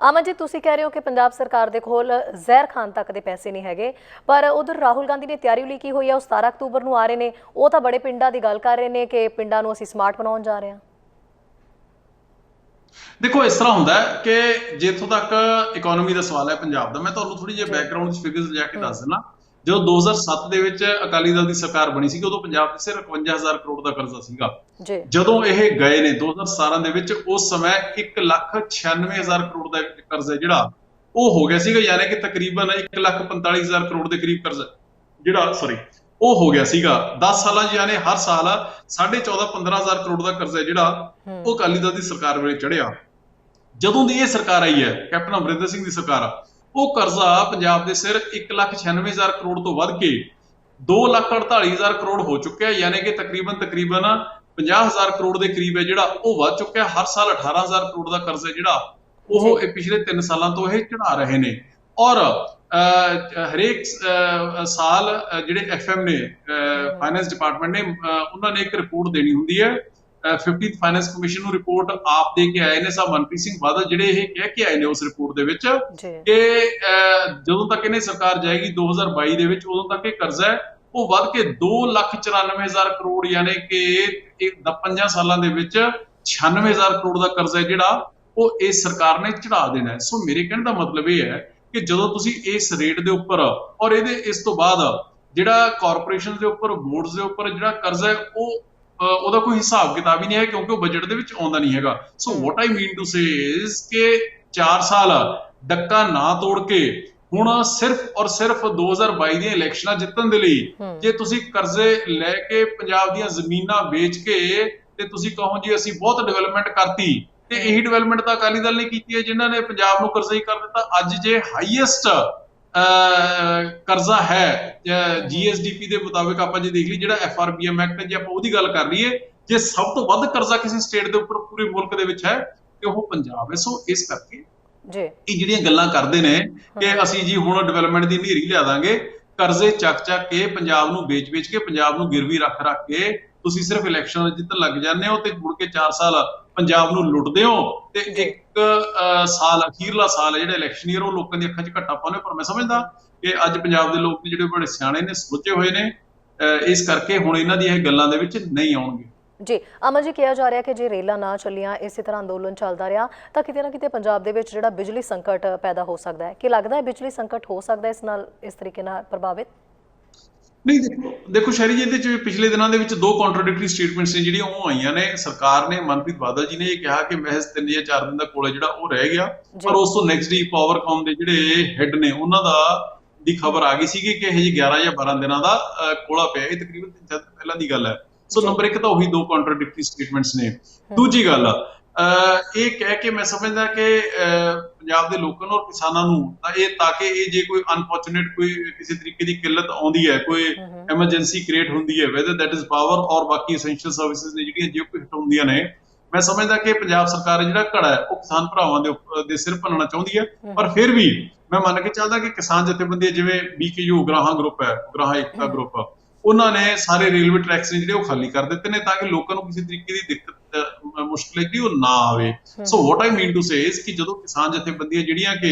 ਅਮਨ ਜੀ, ਤੁਸੀਂ ਕਹਿ ਰਹੇ ਹੋ ਕਿ ਪੰਜਾਬ ਸਰਕਾਰ ਦੇ ਕੋਲ ਜ਼ਹਿਰ ਖਾਨ ਤੱਕ ਦੇ ਪੈਸੇ ਨਹੀਂ ਹੈਗੇ, ਪਰ ਉਧਰ ਰਾਹੁਲ ਗਾਂਧੀ ਨੇ ਤਿਆਰੀ ਲਈ ਕੀ ਹੋਈ ਹੈ, ਉਹ 17 ਅਕਤੂਬਰ ਨੂੰ ਆ ਰਹੇ ਨੇ, ਉਹ ਤਾਂ ਬੜੇ ਪਿੰਡਾਂ ਦੀ ਗੱਲ ਕਰ ਰਹੇ ਨੇ ਕਿ ਪਿੰਡਾਂ ਨੂੰ ਅਸੀਂ ਸਮਾਰਟ ਬਣਾਉਣ ਜਾ ਰਹੇ ਹਾਂ। ਦੇਖੋ, ਇਸ ਤਰ੍ਹਾਂ ਹੁੰਦਾ ਹੈ ਕਿ ਜਿੱਥੋਂ ਤੱਕ ਇਕਨੋਮੀ ਦਾ ਸਵਾਲ ਹੈ ਪੰਜਾਬ ਦਾ, ਮੈਂ ਤੁਹਾਨੂੰ ਥੋੜੀ ਜਿਹੀ ਬੈਕਗ੍ਰਾਉਂਡ ਚ ਫਿਗਰਸ ਜਾ ਕੇ ਦੱਸ ਦਿੰਦਾ। ਜਦੋਂ 2007 ਦੇ ਵਿੱਚ ਅਕਾਲੀ ਦਲ ਦੀ ਸਰਕਾਰ ਬਣੀ ਸੀ, ਉਦੋਂ ਪੰਜਾਬ ਤੇ ਸਿਰਫ 51,000 ਕਰੋੜ ਦਾ ਕਰਜ਼ਾ ਸੀਗਾ। ਜਦੋਂ ਇਹ ਗਏ ਨੇ 2017 ਦੇ ਵਿੱਚ, ਉਸ ਸਮੇਂ 1,96,000 ਕਰੋੜ ਦਾ ਕਰਜ਼ਾ ਜਿਹੜਾ ਉਹ ਹੋ ਗਿਆ ਸੀਗਾ, ਯਾਨੀ ਕਿ ਤਕਰੀਬਨ 1,45,000 ਕਰੋੜ ਦੇ ਕਰੀਬ ਕਰਜ਼ਾ ਜਿਹੜਾ ਉਹ ਹੋ ਗਿਆ ਸੀਗਾ 10 ਸਾਲਾਂ 'ਚ, ਯਾਨੀ ਹਰ ਸਾਲ 14,500-15,000 ਕਰੋੜ ਦਾ ਕਰਜ਼ਾ ਜਿਹੜਾ ਉਹ ਅਕਾਲੀ ਦਲ ਦੀ ਸਰਕਾਰ ਵੇਲੇ ਚੜਿਆ। ਜਦੋਂ ਦੀ ਇਹ ਸਰਕਾਰ ਆਈ ਹੈ, ਕੈਪਟਨ ਅਮਰਿੰਦਰ ਸਿੰਘ ਦੀ ਸਰਕਾਰ, ਉਹ ਕਰਜ਼ਾ ਪੰਜਾਬ ਦੇ ਸਿਰ 1,96,000 ਕਰੋੜ ਤੋਂ ਵੱਧ ਕੇ 2,48,000 ਕਰੋੜ ਹੋ ਚੁੱਕਿਆ, ਯਾਨੀ ਕਿ ਤਕਰੀਬਨ 50,000 ਕਰੋੜ ਦੇ ਕਰੀਬ ਹੈ ਜਿਹੜਾ ਉਹ ਵੱਧ ਚੁੱਕਿਆ। ਹਰ ਸਾਲ 18,000 ਕਰੋੜ ਦਾ ਕਰਜ਼ਾ ਜਿਹੜਾ ਉਹ ਇਹ ਪਿਛਲੇ 3 ਸਾਲਾਂ ਤੋਂ ਇਹ ਚੜਾ ਰਹੇ ਨੇ, ਔਰ ਹਰੇਕ ਸਾਲ ਜਿਹੜੇ FM ਨੇ, ਫਾਈਨੈਂਸ ਡਿਪਾਰਟਮੈਂਟ ਨੇ, ਉਹਨਾਂ ਨੇ ਇੱਕ ਰਿਪੋਰਟ ਦੇਣੀ ਹੁੰਦੀ ਹੈ। 50th ਫਾਈਨੈਂਸ ਕਮਿਸ਼ਨ ਨੂੰ ਰਿਪੋਰਟ ਆਪ ਦੇ ਕੇ ਆਏ ਨੇ ਸਾਹਿਬ ਮਨਪ੍ਰੀਤ ਸਿੰਘ ਬਾਦਲ, ਜਿਹੜੇ ਇਹ ਕਹਿ ਕੇ ਆਏ ਨੇ ਉਸ ਰਿਪੋਰਟ ਦੇ ਵਿੱਚ ਕਿ ਜਦੋਂ ਤੱਕ ਇਹਨੇ ਸਰਕਾਰ ਜਾਏਗੀ 2022 ਦੇ ਵਿੱਚ, ਉਦੋਂ ਤੱਕ ਇਹ ਕਰਜ਼ਾ ਹੈ ਉਹ ਵੱਧ ਕੇ 2,94,000 ਕਰੋੜ, ਯਾਨੀ ਕਿ 5 ਸਾਲਾਂ ਦੇ ਵਿੱਚ 96,000 ਕਰੋੜ ਦਾ ਕਰਜ਼ਾ ਜਿਹੜਾ ਉਹ ਇਸ ਸਰਕਾਰ ਨੇ ਚੜਾ ਦੇਣਾ ਹੈ। ਸੋ ਮੇਰੇ ਕਹਿਣ ਦਾ ਮਤਲਬ ਇਹ ਹੈ ਕਿ ਜਦੋਂ ਤੁਸੀਂ ਇਸ ਰੇਟ ਦੇ ਉੱਪਰ ਔਰ ਇਸ ਤੋਂ ਬਾਅਦ ਜਿਹੜਾ ਕਾਰਪੋਰੇਸ਼ਨ ਦੇ ਉੱਪਰ, ਬੋਰਡਸ ਦੇ ਉੱਪਰ ਜਿਹੜਾ ਕਰਜ਼ਾ ਹੈ ਉਹਦਾ ਕੋਈ ਹਿਸਾਬ ਕਿਤਾਬ ਹੀ ਨਹੀਂ ਹੈ, ਕਿਉਂਕਿ ਉਹ ਬਜਟ ਦੇ ਵਿੱਚ ਆਉਂਦਾ ਨਹੀਂ ਹੈਗਾ। ਸੋ ਵਾਟ ਆਈ ਮੀਨ ਟੂ ਸੇ ਇਜ਼ ਕਿ 4 ਸਾਲ ਡੱਕਾ ਨਾ ਤੋੜ ਕੇ ਹੁਣ ਸਿਰਫ ਔਰ ਸਿਰਫ 2022 ਦੀਆਂ ਇਲੈਕਸ਼ਨਾਂ ਜਿੱਤਣ ਦੇ ਲਈ ਜੇ ਤੁਸੀਂ ਕਰਜ਼ੇ ਲੈ ਕੇ ਪੰਜਾਬ ਦੀਆਂ ਜ਼ਮੀਨਾਂ ਵੇਚ ਕੇ ਤੇ ਤੁਸੀਂ ਕਹੋ ਜੀ ਅਸੀਂ ਬਹੁਤ ਡਿਵੈਲਪਮੈਂਟ ਕਰਤੀ, ਤੇ ਇਹੀ ਡਿਵੈਲਪਮੈਂਟ ਤਾਂ ਅਕਾਲੀ ਦਲ ਨੇ ਕੀਤੀ ਹੈ ਜਿਨ੍ਹਾਂ ਨੇ ਪੰਜਾਬ ਨੂੰ ਕਰਜ਼ਾ ਹੀ ਕਰ ਦਿੱਤਾ। ਅੱਜ ਜੇ ਹਾਈਐਸਟ ਕਰਜ਼ਾ ਹੈ GSDP ਦੇ ਮੁਤਾਬਿਕ, ਆਪਾਂ ਜੇ ਦੇਖ ਲਈ ਜਿਹੜਾ FRBM ਐਕਟ ਹੈ, ਜੇ ਆਪਾਂ ਉਹਦੀ ਗੱਲ ਕਰ ਲਈਏ, ਜੇ ਸਭ ਤੋਂ ਵੱਧ ਕਰਜ਼ਾ ਕਿਸੇ ਸਟੇਟ ਦੇ ਉੱਪਰ ਪੂਰੇ ਮੁਲਕ ਦੇ ਵਿੱਚ ਹੈ ਤੇ ਉਹ ਪੰਜਾਬ ਹੈ। ਸੋ ਇਸ ਕਰਕੇ ਜੀ ਇਹ ਜਿਹੜੀਆਂ ਗੱਲਾਂ ਕਰਦੇ ਨੇ ਕਿ ਅਸੀਂ ਜੀ ਹੁਣ ਡਿਵੈਲਪਮੈਂਟ ਦੀ ਨ੍ਹੇਰੀ ਲਿਆ ਦਾਂਗੇ, ਕਰਜ਼ੇ ਚੱਕ ਕੇ ਪੰਜਾਬ ਨੂੰ ਵੇਚ ਕੇ ਪੰਜਾਬ ਨੂੰ ਗਿਰਵੀ ਰੱਖ ਕੇ ਤੁਸੀਂ ਸਿਰਫ ਇਲੈਕਸ਼ਨ ਜਿੱਤਣ ਲੱਗ ਜਾਂਦੇ ਹੋ ਤੇ ਮੁੜ ਕੇ 4 ਸਾਲ ਪੰਜਾਬ ਨੂੰ ਲੁੱਟਦੇ ਹੋ ਤੇ ਇੱਕ ਸਾਲ ਅਖੀਰਲਾ ਸਾਲ ਹੈ ਜਿਹੜਾ ਇਲੈਕਸ਼ਨ ਈਅਰ ਉਹ ਲੋਕਾਂ ਦੀ ਅੱਖਾਂ 'ਚ ਘੱਟਾ ਪਾਉਂਦੇ। ਪਰ ਮੈਂ ਸਮਝਦਾ ਕਿ ਅੱਜ ਪੰਜਾਬ ਦੇ ਲੋਕ ਜਿਹੜੇ ਬੜੇ ਸਿਆਣੇ ਨੇ, ਸੋਚੇ ਹੋਏ ਨੇ, ਇਸ ਕਰਕੇ ਹੁਣ ਇਹਨਾਂ ਦੀਆਂ ਇਹ ਗੱਲਾਂ ਦੇ ਵਿੱਚ ਨਹੀਂ ਆਉਣਗੇ। ਜੀ ਅਮਨ ਜੀ, ਕਿਹਾ ਜਾ ਰਿਹਾ ਕਿ ਜੇ ਰੇਲਾਂ ਨਾ ਚੱਲੀਆਂ, ਇਸੇ ਤਰ੍ਹਾਂ ਅੰਦੋਲਨ ਚੱਲਦਾ ਰਿਹਾ ਤਾਂ ਕਿਤੇ ਨਾ ਕਿਤੇ ਪੰਜਾਬ ਦੇ ਵਿੱਚ ਜਿਹੜਾ ਬਿਜਲੀ ਸੰਕਟ ਪੈਦਾ ਹੋ ਸਕਦਾ ਹੈ। ਕੀ ਲੱਗਦਾ ਹੈ ਬਿਜਲੀ ਸੰਕਟ ਹੋ ਸਕਦਾ ਇਸ ਨਾਲ, ਇਸ ਤਰੀਕੇ ਨਾਲ ਪ੍ਰਭਾਵਿਤ? ਨਹੀਂ, ਦੇਖੋ ਸ਼ਹਿਰੀ ਜੀ, ਇਹਦੇ ਚ ਪਿਛਲੇ ਦਿਨਾਂ ਦੇ ਵਿੱਚ 2 ਕੰਟਰਡਿਕਟਰੀ ਸਟੇਟਮੈਂਟਸ ਨੇ ਜਿਹੜੀਆਂ ਉਹ ਆਈਆਂ ਨੇ। ਸਰਕਾਰ ਨੇ, ਮਨਪ੍ਰੀਤ ਬਾਦਲ ਜੀ ਨੇ ਇਹ ਕਿਹਾ ਕਿ ਮਹਿਜ਼ 3 ਜਾਂ 4 ਦਿਨ ਦਾ ਕੋਲਾ ਜਿਹੜਾ ਉਹ ਰਹਿ ਗਿਆ, ਪਰ ਉਸ ਤੋਂ ਨੈਕਸਟ ਡੇ ਪਾਵਰਕਾਮ ਦੇ ਜਿਹੜੇ ਹੈੱਡ ਨੇ ਉਹਨਾਂ ਦੀ ਖਬਰ ਆ ਗਈ ਸੀਗੀ ਕਿ ਇਹ ਜੀ 11 ਜਾਂ 12 ਦਿਨਾਂ ਦਾ ਕੋਲਾ ਪਿਆ। ਇਹ ਤਕਰੀਬਨ 3 ਦਿਨ ਪਹਿਲਾਂ ਦੀ ਗੱਲ ਹੈ। ਸੋ ਨੰਬਰ 1 ਤਾਂ ਉਹੀ 2 ਕੰਟਰਡਿਕਟਰੀ ਸਟੇਟਮੈਂਟਸ ਨੇ। ਦੂਜੀ ਗੱਲ ਇਹ ਕਹਿ ਕੇ ਮੈਂ ਸਮਝਦਾ ਕਿ ਪੰਜਾਬ ਦੇ ਲੋਕਾਂ ਨੂੰ ਔਰ ਕਿਸਾਨਾਂ ਨੂੰ ਤਾਂ ਕਿ ਇਹ ਜੇ ਕੋਈ ਅਨਫੋਰਚੂਨੇਟ ਕੋਈ ਕਿਸੇ ਤਰੀਕੇ ਦੀ ਕਿੱਲਤ ਆਉਂਦੀ ਹੈ, ਕੋਈ ਐਮਰਜੈਂਸੀ ਕ੍ਰੀਏਟ ਹੁੰਦੀ ਹੈ, ਵੈਦਰ ਦੈਟ ਇਜ਼ ਪਾਵਰ ਔਰ ਬਾਕੀ ਐਸੈਂਸ਼ੀਅਲ ਸਰਵਿਸਿਜ਼ ਨੇ ਜਿਹੜੀਆਂ ਜੇ ਕੋਈ ਹਿੱਟ ਹੁੰਦੀਆਂ ਨੇ, ਮੈਂ ਸਮਝਦਾ ਕਿ ਪੰਜਾਬ ਸਰਕਾਰ ਜਿਹੜਾ ਘੜਾ ਹੈ ਉਹ ਕਿਸਾਨ ਭਰਾਵਾਂ ਦੇ ਸਿਰ ਭੰਨਣਾ ਚਾਹੁੰਦੀ ਹੈ। ਪਰ ਫਿਰ ਵੀ ਮੈਂ ਮੰਨ ਕੇ ਚੱਲਦਾ ਕਿ ਕਿਸਾਨ ਜਥੇਬੰਦੀਆਂ ਜਿਵੇਂ BKU ਉਗਰਾਹਾਂ ਗਰੁੱਪ ਹੈ, ਉਗਰਾਹਾਂ ਏਕਤਾ ਗਰੁੱਪ, ਉਹਨਾਂ ਨੇ ਸਾਰੇ ਰੇਲਵੇ ਟਰੈਕਸ ਨੇ ਜਿਹੜੇ ਉਹ ਖਾਲੀ ਕਰ ਦਿੱਤੇ ਨੇ ਤਾਂ ਕਿ ਲੋਕਾਂ ਨੂੰ ਕਿਸੇ ਤਰੀਕੇ ਦੀ ਦਿੱਕਤ ਮੁਸ਼ਕਲ ਜਿਹੜੀ ਉਹ ਨਾ ਆਵੇ। ਸੋ ਵਾਟ ਆਈ ਮੀਨ ਟੂ ਸੇ ਇਸ ਕਿ ਜਦੋਂ ਕਿਸਾਨ ਜਥੇਬੰਦੀਆਂ ਜਿਹੜੀਆਂ ਕਿ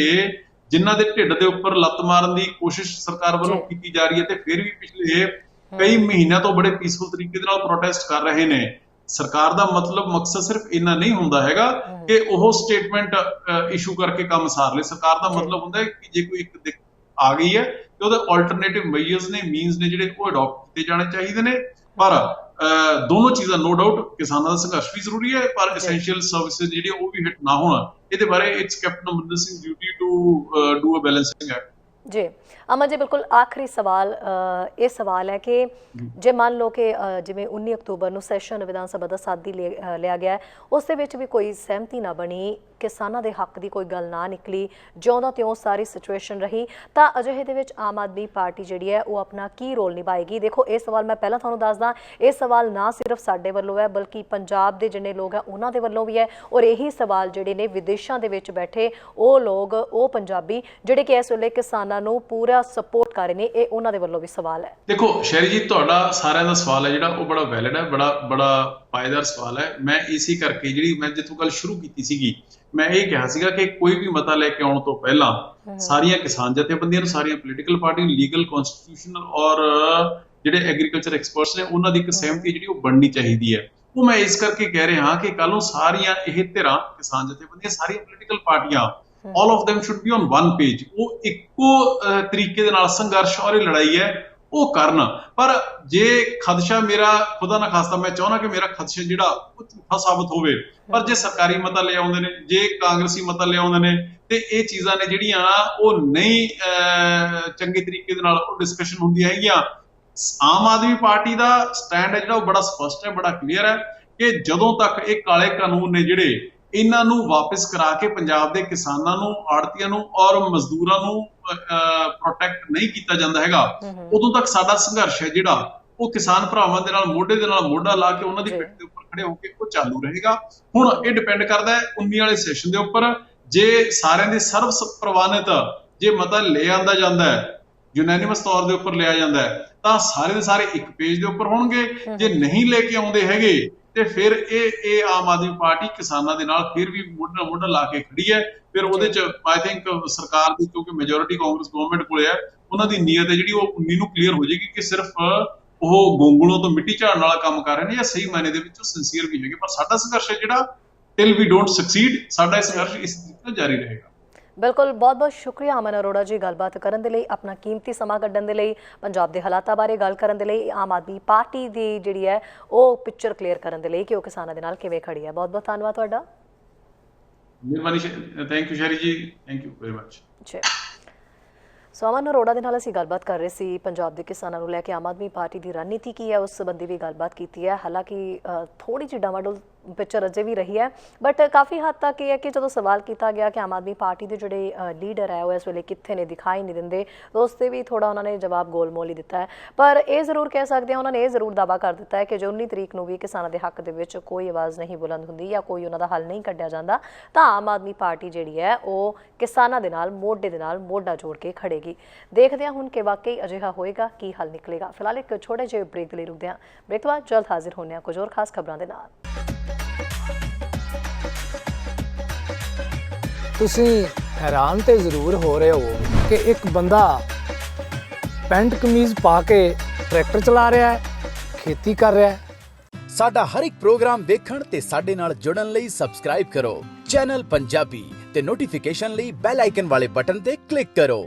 ਜਿਨ੍ਹਾਂ ਦੇ ਢਿੱਡ ਦੇ ਉੱਪਰ ਲੱਤ ਮਾਰਨ ਦੀ ਕੋਸ਼ਿਸ਼ ਸਰਕਾਰ ਵੱਲੋਂ ਕੀਤੀ ਜਾ ਰਹੀ ਹੈ ਤੇ ਫਿਰ ਵੀ ਪਿਛਲੇ ਕਈ ਮਹੀਨਿਆਂ ਤੋਂ ਬੜੇ ਪੀਸਫੁਲ ਤਰੀਕੇ ਦੇ ਨਾਲ ਪ੍ਰੋਟੈਸਟ ਕਰ ਰਹੇ ਨੇ, ਸਰਕਾਰ ਦਾ ਮਕਸਦ ਸਿਰਫ ਇੰਨਾ ਨਹੀਂ ਹੁੰਦਾ ਹੈਗਾ ਕਿ ਉਹ ਸਟੇਟਮੈਂਟ ਇਸ਼ੂ ਕਰਕੇ ਕੰਮ ਸਾਰ ਲੇ। ਸਰਕਾਰ ਦਾ ਮਤਲਬ ਹੁੰਦਾ ਹੈ ਕਿ ਜੇ ਕੋਈ ਇੱਕ ਦਿੱਕਤ ਆ ਗਈ ਹੈ ਤੇ ਉਹਦੇ ਆਲਟਰਨੇਟਿਵ ਮੇਜਰਸ ਨੇ, ਮੀਨਸ ਨੇ ਜਿਹੜੇ ਉਹ ਅਡਾਪਟ ਕੀਤੇ ਜਾਣੇ ਚਾਹੀਦੇ ਨੇ। ਪਰ ਦੋਨੋਂ ਚੀਜ਼ਾਂ ਨੋ ਡਾਊਟ ਕਿਸਾਨਾਂ ਦਾ ਸੰਘਰਸ਼ ਵੀ ਜ਼ਰੂਰੀ ਹੈ, ਪਰ ਐਸੈਂਸ਼ੀਅਲ ਸਰਵਿਸਿਜ਼ ਜਿਹੜੀ ਉਹ ਵੀ ਹਿੱਟ ਨਾ ਹੋਣ, ਇਹਦੇ ਬਾਰੇ it's Captain Amarinder Singh duty to do a balancing act. ਜੀ ਅਮਨ ਜੀ, ਬਿਲਕੁਲ ਆਖਰੀ ਸਵਾਲ ਇਹ ਸਵਾਲ ਹੈ ਕਿ ਜੇ ਮੰਨ ਲਓ ਕਿ ਜਿਵੇਂ 19 ਅਕਤੂਬਰ ਨੂੰ ਸੈਸ਼ਨ ਵਿਧਾਨ ਸਭਾ ਦਾ ਸਾਦੀ ਲਿਆ ਗਿਆ, ਉਸ ਦੇ ਵਿੱਚ ਵੀ ਕੋਈ ਸਹਿਮਤੀ ਨਾ ਬਣੀ, ਕਿਸਾਨਾਂ ਦੇ ਹੱਕ ਦੀ ਕੋਈ ਗੱਲ ਨਾ ਨਿਕਲੀ, ਜਿਉਂ ਦਾ ਤਿਉਂ ਸਾਰੀ ਸਿਚੁਏਸ਼ਨ ਰਹੀ, ਤਾਂ ਅਜਿਹੇ ਦੇ ਵਿੱਚ ਆਮ ਆਦਮੀ ਪਾਰਟੀ ਜਿਹੜੀ ਹੈ ਉਹ ਆਪਣਾ ਕੀ ਰੋਲ ਨਿਭਾਏਗੀ? ਦੇਖੋ ਇਹ ਸਵਾਲ ਮੈਂ ਪਹਿਲਾਂ ਤੁਹਾਨੂੰ ਦੱਸਦਾ, ਇਹ ਸਵਾਲ ਨਾ ਸਿਰਫ ਸਾਡੇ ਵੱਲੋਂ ਹੈ ਬਲਕਿ ਪੰਜਾਬ ਦੇ ਜਿੰਨੇ ਲੋਕ ਹੈ ਉਹਨਾਂ ਦੇ ਵੱਲੋਂ ਵੀ ਹੈ, ਔਰ ਇਹੀ ਸਵਾਲ ਜਿਹੜੇ ਨੇ ਵਿਦੇਸ਼ਾਂ ਦੇ ਵਿੱਚ ਬੈਠੇ ਉਹ ਲੋਕ, ਉਹ ਪੰਜਾਬੀ ਜਿਹੜੇ ਕਿ ਇਸ ਵੇਲੇ ਕਿਸਾਨਾਂ ਨੂੰ ਪੂਰਾ ਸਪੋਰਟ ਕਰ ਰਹੇ ਨੇ, ਇਹ ਉਹਨਾਂ ਦੇ ਵੱਲੋਂ ਵੀ ਸਵਾਲ ਹੈ। ਦੇਖੋ ਸ਼ੈਰੀ ਜੀ, ਤੁਹਾਡਾ ਸਾਰਿਆਂ ਦਾ ਸਵਾਲ ਹੈ ਜਿਹੜਾ ਉਹ ਬੜਾ ਵੈਲਿਡ ਹੈ, ਬੜਾ ਪਾਇਦਾਰ ਸਵਾਲ ਹੈ। ਮੈਂ ਇਸੇ ਕਰਕੇ ਜਿਹੜੀ ਮੈਂ ਜਿੱਥੋਂ ਗੱਲ ਸ਼ੁਰੂ ਕੀਤੀ ਸੀਗੀ, ਮੈਂ ਇਹ ਕਿਹਾ ਸੀਗਾ ਕਿ ਕੋਈ ਵੀ ਮਤਾ ਲੈ ਕੇ ਆਉਣ ਤੋਂ ਪਹਿਲਾਂ ਸਾਰੀਆਂ ਕਿਸਾਨ ਜਥੇਬੰਦੀਆਂ ਨੂੰ, ਸਾਰੀਆਂ ਪੋਲੀਟੀਕਲ ਪਾਰਟੀਆਂ ਨੂੰ, ਲੀਗਲ, ਕਨਸਟੀਟਿਊਸ਼ਨਲ ਔਰ ਜਿਹੜੇ ਐਗਰੀਕਲਚਰ ਐਕਸਪਰਟਸ ਨੇ ਉਹਨਾਂ ਦੀ ਇੱਕ ਸਹਿਮਤੀ ਜਿਹੜੀ ਉਹ ਬਣਨੀ ਚਾਹੀਦੀ ਹੈ। ਉਹ ਮੈਂ ਇਸ ਕਰਕੇ ਕਹਿ ਰਿਹਾ ਕਿ ਕੱਲ ਨੂੰ ਸਾਰੀਆਂ ਇਹ ਧਿਰਾਂ, ਕਿਸਾਨ ਜਥੇਬੰਦੀਆਂ, ਸਾਰੀਆਂ ਪੋਲੀਟੀਕਲ ਪਾਰਟੀਆਂ, all of them should be on one page, ਉਹ ਇੱਕੋ ਤਰੀਕੇ ਦੇ ਨਾਲ ਸੰਘਰਸ਼ ਔਰ ਇਹ ਲੜਾਈ ਹੈ ਉਹ ਕਰਨ। ਪਰ ਜੇ ਖਦਸ਼ਾ ਮੇਰਾ, ਖੁਦਾ ਨਾ ਖਾਸਤਾ, ਮੈਂ ਚਾਹੁੰਦਾ ਕਿ ਮੇਰਾ ਖਦਸ਼ਾ ਜਿਹੜਾ ਉਹ ਝੂਠਾ ਸਾਬਤ ਹੋਵੇ, ਪਰ ਜੇ ਸਰਕਾਰੀ ਮਤਾ ਲੈ ਆਉਂਦੇ ਨੇ, ਜੇ ਕਾਂਗਰਸੀ ਮਤਾ ਲੈ ਆਉਂਦੇ ਨੇ ਤੇ ਇਹ ਚੀਜ਼ਾਂ ਨੇ ਜਿਹੜੀਆਂ ਉਹ ਨਹੀਂ ਚੰਗੇ ਤਰੀਕੇ ਦੇ ਨਾਲ ਉਹ ਡਿਸਕਸ਼ਨ ਹੁੰਦੀਆਂ ਹੈਗੀਆਂ। ਆਮ ਆਦਮੀ ਪਾਰਟੀ ਦਾ ਸਟੈਂਡ ਹੈ ਜਿਹੜਾ ਉਹ ਬੜਾ ਸਪਸ਼ਟ ਹੈ, ਬੜਾ ਕਲੀਅਰ ਹੈ ਕਿ ਜਦੋਂ ਤੱਕ ਇਹ ਕਾਲੇ ਕਾਨੂੰਨ ਨੇ ਜਿਹੜੇ ਇਹਨਾਂ ਨੂੰ ਵਾਪਸ ਕਰਾ ਕੇ ਪੰਜਾਬ ਦੇ ਕਿਸਾਨਾਂ ਨੂੰ, ਆੜਤੀਆਂ ਨੂੰ ਔਰ ਮਜ਼ਦੂਰਾਂ ਨੂੰ ਪ੍ਰੋਟੈਕਟ ਨਹੀਂ ਕੀਤਾ ਜਾਂਦਾ ਹੈਗਾ, ਉਦੋਂ ਤੱਕ ਸਾਡਾ ਸੰਘਰਸ਼ ਹੈ ਜਿਹੜਾ ਉਹ ਕਿਸਾਨ ਭਰਾਵਾਂ ਦੇ ਨਾਲ ਮੋਢੇ ਦੇ ਨਾਲ ਮੋਢਾ ਲਾ ਕੇ ਉਹਨਾਂ ਦੀ ਪਿੱਠ ਦੇ ਉੱਪਰ ਖੜੇ ਹੋ ਕੇ ਉਹ ਚਾਲੂ ਰਹੇਗਾ। ਹੁਣ ਇਹ ਡਿਪੈਂਡ ਕਰਦਾ ਹੈ 19 ਵਾਲੇ ਸੈਸ਼ਨ ਦੇ ਉੱਪਰ। ਜੇ ਸਾਰਿਆਂ ਦੇ ਸਰਵ ਪ੍ਰਵਾਨਿਤ ਜੇ ਮਤਾ ਲੈ ਆਂਦਾ ਜਾਂਦਾ ਹੈ, ਯੂਨੈਨਿਮਸ ਤੌਰ ਦੇ ਉੱਪਰ ਲਿਆ ਜਾਂਦਾ ਹੈ, ਤਾਂ ਸਾਰੇ ਦੇ ਸਾਰੇ ਇੱਕ ਪੇਜ ਦੇ ਉੱਪਰ ਹੋਣਗੇ। ਜੇ ਨਹੀਂ ਲੈ ਕੇ ਆਉਂਦੇ ਹੈਗੇ ਤੇ ਫਿਰ ਇਹ ਆਮ ਆਦਮੀ ਪਾਰਟੀ ਕਿਸਾਨਾਂ ਦੇ ਨਾਲ ਫਿਰ ਵੀ ਮੋਢਾ ਮੋਢਾ ਲਾ ਕੇ ਖੜੀ ਹੈ। ਫਿਰ ਉਹਦੇ ਚ ਆਈ ਥਿੰਕ ਸਰਕਾਰ ਦੀ, ਕਿਉਂਕਿ ਮੈਜੋਰਿਟੀ ਕਾਂਗਰਸ ਗਵਰਨਮੈਂਟ ਕੋਲੇ ਹੈ, ਉਹਨਾਂ ਦੀ ਨੀਅਤ ਹੈ ਜਿਹੜੀ ਉਹ 19 ਨੂੰ ਕਲੀਅਰ ਹੋ ਜਾਏਗੀ ਕਿ ਸਿਰਫ ਉਹ ਗੋਂਗਲੋਂ ਤੋਂ ਮਿੱਟੀ ਝਾੜਨ ਵਾਲਾ ਕੰਮ ਕਰ ਰਹੇ ਨੇ ਜਾਂ ਸਹੀ ਮਾਇਨੇ ਦੇ ਵਿੱਚ ਉਹ ਸਿੰਸੀਅਰ ਵੀ ਹੈਗੇ। ਪਰ ਸਾਡਾ ਸੰਘਰਸ਼ ਹੈ ਜਿਹੜਾ ਟਿਲ ਵੀ ਡੋਂਟ ਸਕਸੀਡ, ਸਾਡਾ ਇਹ ਸੰਘਰਸ਼ ਇਸ ਤਰੀਕੇ ਨਾਲ ਜਾਰੀ ਰਹੇਗਾ। ਬਿਲਕੁਲ, ਬਹੁਤ ਬਹੁਤ ਸ਼ੁਕਰੀਆ ਅਮਨ ਅਰੋੜਾ ਜੀ ਗੱਲਬਾਤ ਕਰਨ ਦੇ ਲਈ, ਆਪਣਾ ਕੀਮਤੀ ਸਮਾਂ ਕੱਢਣ ਦੇ ਲਈ, ਪੰਜਾਬ ਦੇ ਹਾਲਾਤਾਂ ਬਾਰੇ ਗੱਲ ਕਰਨ ਦੇ ਲਈ, ਆਮ ਆਦਮੀ ਪਾਰਟੀ ਦੀ ਜਿਹੜੀ ਹੈ ਉਹ ਪਿਕਚਰ ਕਲੀਅਰ ਕਰਨ ਦੇ ਲਈ ਕਿ ਉਹ ਕਿਸਾਨਾਂ ਦੇ ਨਾਲ ਕਿਵੇਂ ਖੜੀ ਹੈ। ਬਹੁਤ ਬਹੁਤ ਧੰਨਵਾਦ ਤੁਹਾਡਾ। ਮਿਹਰਬਾਨੀ, ਥੈਂਕ ਯੂ ਸ਼ੈਰੀ ਜੀ, ਥੈਂਕ ਯੂ ਵੈਰੀ ਮਚ ਜੀ। ਸੋ ਅਮਨ ਅਰੋੜਾ ਦੇ ਨਾਲ ਅਸੀਂ ਗੱਲਬਾਤ ਕਰ ਰਹੇ ਸੀ ਪੰਜਾਬ ਦੇ ਕਿਸਾਨਾਂ ਨੂੰ ਲੈ ਕੇ ਆਮ ਆਦਮੀ ਪਾਰਟੀ ਦੀ ਰਣਨੀਤੀ ਕੀ ਹੈ ਉਸ ਸੰਬੰਧੀ ਵੀ ਗੱਲਬਾਤ ਕੀਤੀ ਹੈ। ਹਾਲਾਂਕਿ ਥੋੜੀ ਜਿਹੀ ਡਾਵਾਡੋਲ ਪਿਕਚਰ ਅਜੇ ਵੀ ਰਹੀ ਹੈ। ਬਟ ਕਾਫੀ ਹੱਦ ਤੱਕ ਇਹ ਹੈ ਕਿ ਜਦੋਂ ਸਵਾਲ ਕੀਤਾ ਗਿਆ ਕਿ ਆਮ ਆਦਮੀ ਪਾਰਟੀ ਦੇ ਜਿਹੜੇ ਲੀਡਰ ਹੈ ਉਹ ਇਸ ਵੇਲੇ ਕਿੱਥੇ ਨੇ, ਦਿਖਾਈ ਨਹੀਂ ਦਿੰਦੇ, ਉਸ 'ਤੇ ਵੀ ਥੋੜ੍ਹਾ ਉਹਨਾਂ ਨੇ ਜਵਾਬ ਗੋਲਮੋਲ ਹੀ ਦਿੱਤਾ ਹੈ। ਪਰ ਇਹ ਜ਼ਰੂਰ ਕਹਿ ਸਕਦੇ ਹਾਂ, ਉਹਨਾਂ ਨੇ ਇਹ ਜ਼ਰੂਰ ਦਾਅਵਾ ਕਰ ਦਿੱਤਾ ਹੈ ਕਿ ਜੇ 19 ਤਰੀਕ ਨੂੰ ਵੀ ਕਿਸਾਨਾਂ ਦੇ ਹੱਕ ਦੇ ਵਿੱਚ ਕੋਈ ਆਵਾਜ਼ ਨਹੀਂ ਬੁਲੰਦ ਹੁੰਦੀ ਜਾਂ ਕੋਈ ਉਹਨਾਂ ਦਾ ਹੱਲ ਨਹੀਂ ਕੱਢਿਆ ਜਾਂਦਾ ਤਾਂ ਆਮ ਆਦਮੀ ਪਾਰਟੀ ਜਿਹੜੀ ਹੈ ਉਹ ਕਿਸਾਨਾਂ ਦੇ ਨਾਲ ਮੋਢੇ ਦੇ ਨਾਲ ਮੋਢਾ ਜੋੜ ਕੇ ਖੜੇਗੀ। ਦੇਖਦੇ ਹਾਂ ਹੁਣ ਕਿ ਵਾਕਈ ਅਜਿਹਾ ਹੋਏਗਾ, ਕੀ ਹੱਲ ਨਿਕਲੇਗਾ। ਫਿਲਹਾਲ ਇੱਕ ਛੋਟੇ ਜਿਹੇ ਬ੍ਰੇਕ ਦੇ ਲਈ ਰੁਕਦੇ ਹਾਂ। ਬ੍ਰੇਕ ਤੋਂ ਬਾਅਦ ਜਲਦ ਹਾਜ਼ਰ ਹੋਣੇ ਹਾਂ ਕੁਝ ਹੋਰ ਖਾਸ ਖਬਰਾਂ ਦੇ ਨਾਲ। ਤੁਸੀਂ हैरान तो जरूर हो रहे हो कि एक बंदा पैंट कमीज पा के ट्रैक्टर चला रहा है, खेती कर रहा है। साडा हर एक प्रोग्राम देखण ते साडे नाल जुड़न लई सबसक्राइब करो चैनल पंजाबी ते नोटिफिकेशन लई बेल आइकन वाले बटन ते क्लिक करो।